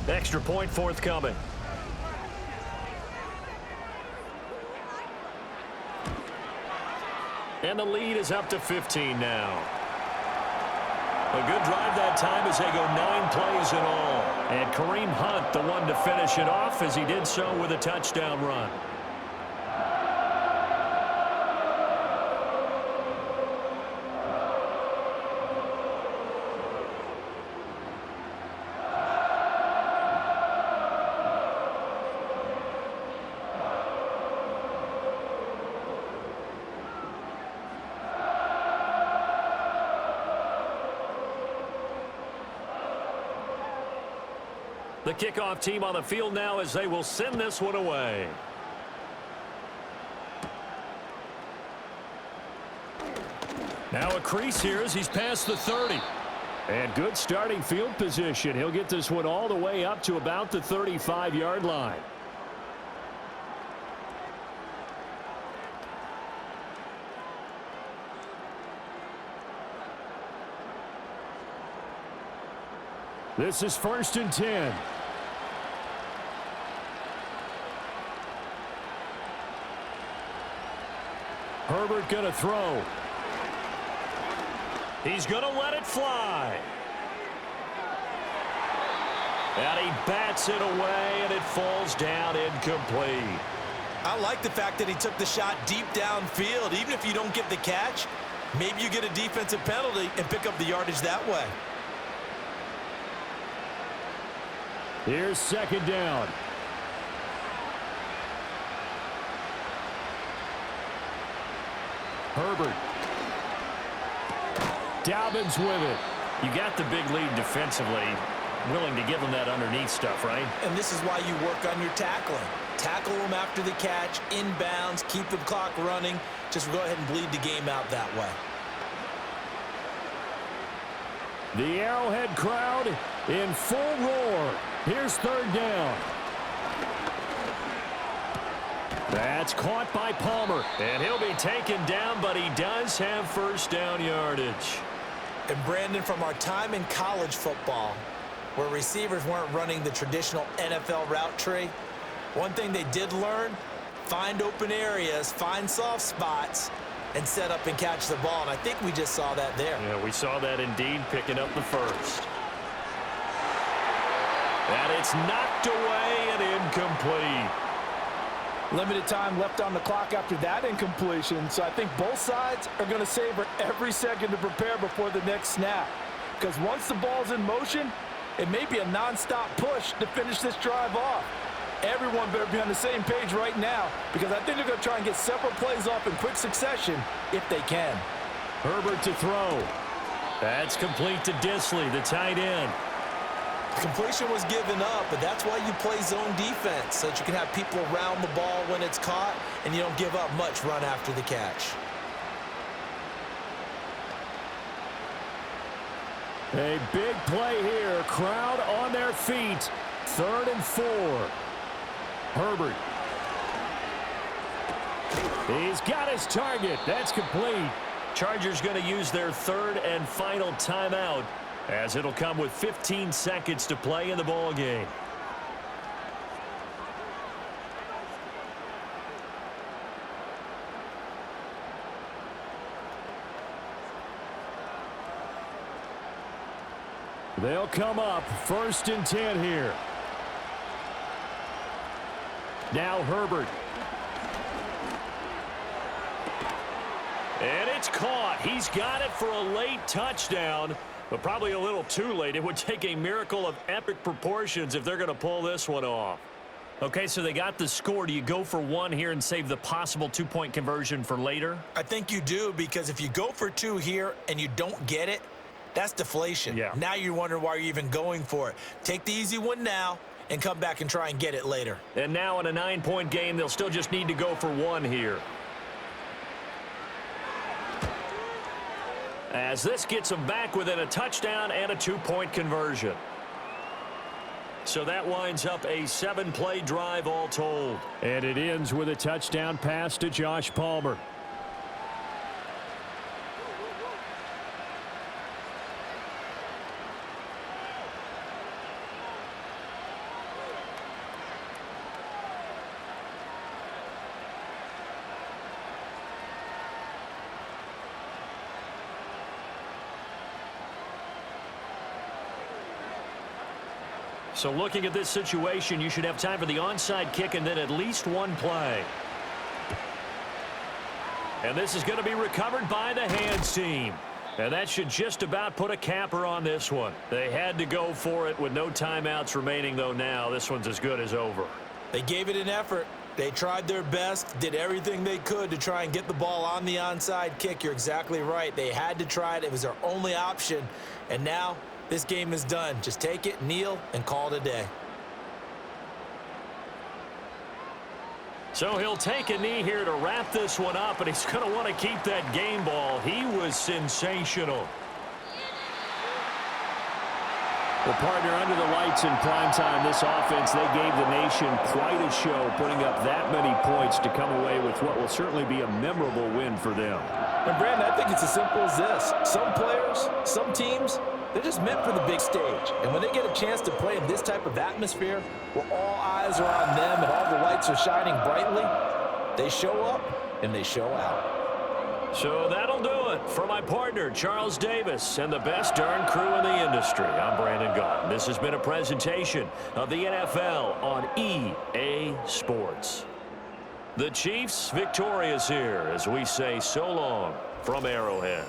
Extra point forthcoming. And the lead is up to 15 now. A good drive that time as they go 9 plays in all. And Kareem Hunt, the one to finish it off, as he did so with a touchdown run. The kickoff team on the field now as they will send this one away. Now a crease here as he's past the 30. And good starting field position. He'll get this one all the way up to about the 35-yard line. This is 1st and 10. Herbert going to throw. He's going to let it fly. And he bats it away, and it falls down incomplete. I like the fact that he took the shot deep downfield. Even if you don't get the catch, maybe you get a defensive penalty and pick up the yardage that way. Here's 2nd down. Herbert. Dobbins with it. You got the big lead defensively. Willing to give them that underneath stuff, right? And this is why you work on your tackling. Tackle them after the catch, inbounds, keep the clock running. Just go ahead and bleed the game out that way. The Arrowhead crowd in full roar. Here's 3rd down. That's caught by Palmer. And he'll be taken down, but he does have 1st down yardage. And Brandon, from our time in college football, where receivers weren't running the traditional NFL route tree, one thing they did learn, find open areas, find soft spots, and set up and catch the ball. And I think we just saw that there. Yeah, we saw that indeed, picking up the 1st. And it's knocked away and incomplete. Limited time left on the clock after that incompletion, so I think both sides are going to savor every second to prepare before the next snap. Because once the ball's in motion, it may be a nonstop push to finish this drive off. Everyone better be on the same page right now, because I think they're going to try and get several plays off in quick succession if they can. Herbert to throw. That's complete to Disley, the tight end. Completion was given up, but that's why you play zone defense, so that you can have people around the ball when it's caught, and you don't give up much run after the catch. A big play here. Crowd on their feet. 3rd and 4. Herbert. He's got his target. That's complete. Chargers going to use their 3rd and final timeout, as it'll come with 15 seconds to play in the ball game. They'll come up 1st and 10 here. Now Herbert. And it's caught. He's got it for a late touchdown, but probably a little too late. It would take a miracle of epic proportions if they're going to pull this one off. Okay, so they got the score. Do you go for 1 here and save the possible 2-point conversion for later? I think you do, because if you go for 2 here and you don't get it, that's deflation. Yeah. Now you're wondering why you're even going for it. Take the easy one now and come back and try and get it later. And now in a 9-point game, they'll still just need to go for 1 here. As this gets them back within a touchdown and a 2-point conversion. So that winds up a 7-play drive all told. And it ends with a touchdown pass to Josh Palmer. So looking at this situation, you should have time for the onside kick and then at least one play. And this is going to be recovered by the hands team. And that should just about put a capper on this one. They had to go for it with no timeouts remaining, though now this one's as good as over. They gave it an effort. They tried their best, did everything they could to try and get the ball on the onside kick. You're exactly right. They had to try it. It was their only option. And now this game is done. Just take it, kneel, and call it a day. So he'll take a knee here to wrap this one up, and he's going to want to keep that game ball. He was sensational. Well, partner, under the lights in primetime, this offense, they gave the nation quite a show, putting up that many points to come away with what will certainly be a memorable win for them. And Brandon, I think it's as simple as this. Some players, some teams, they're just meant for the big stage. And when they get a chance to play in this type of atmosphere, where all eyes are on them and all the lights are shining brightly, they show up and they show out. So that'll do it for my partner, Charles Davis, and the best darn crew in the industry. I'm Brandon Gaudin. This has been a presentation of the NFL on EA Sports. The Chiefs victorious here as we say so long from Arrowhead.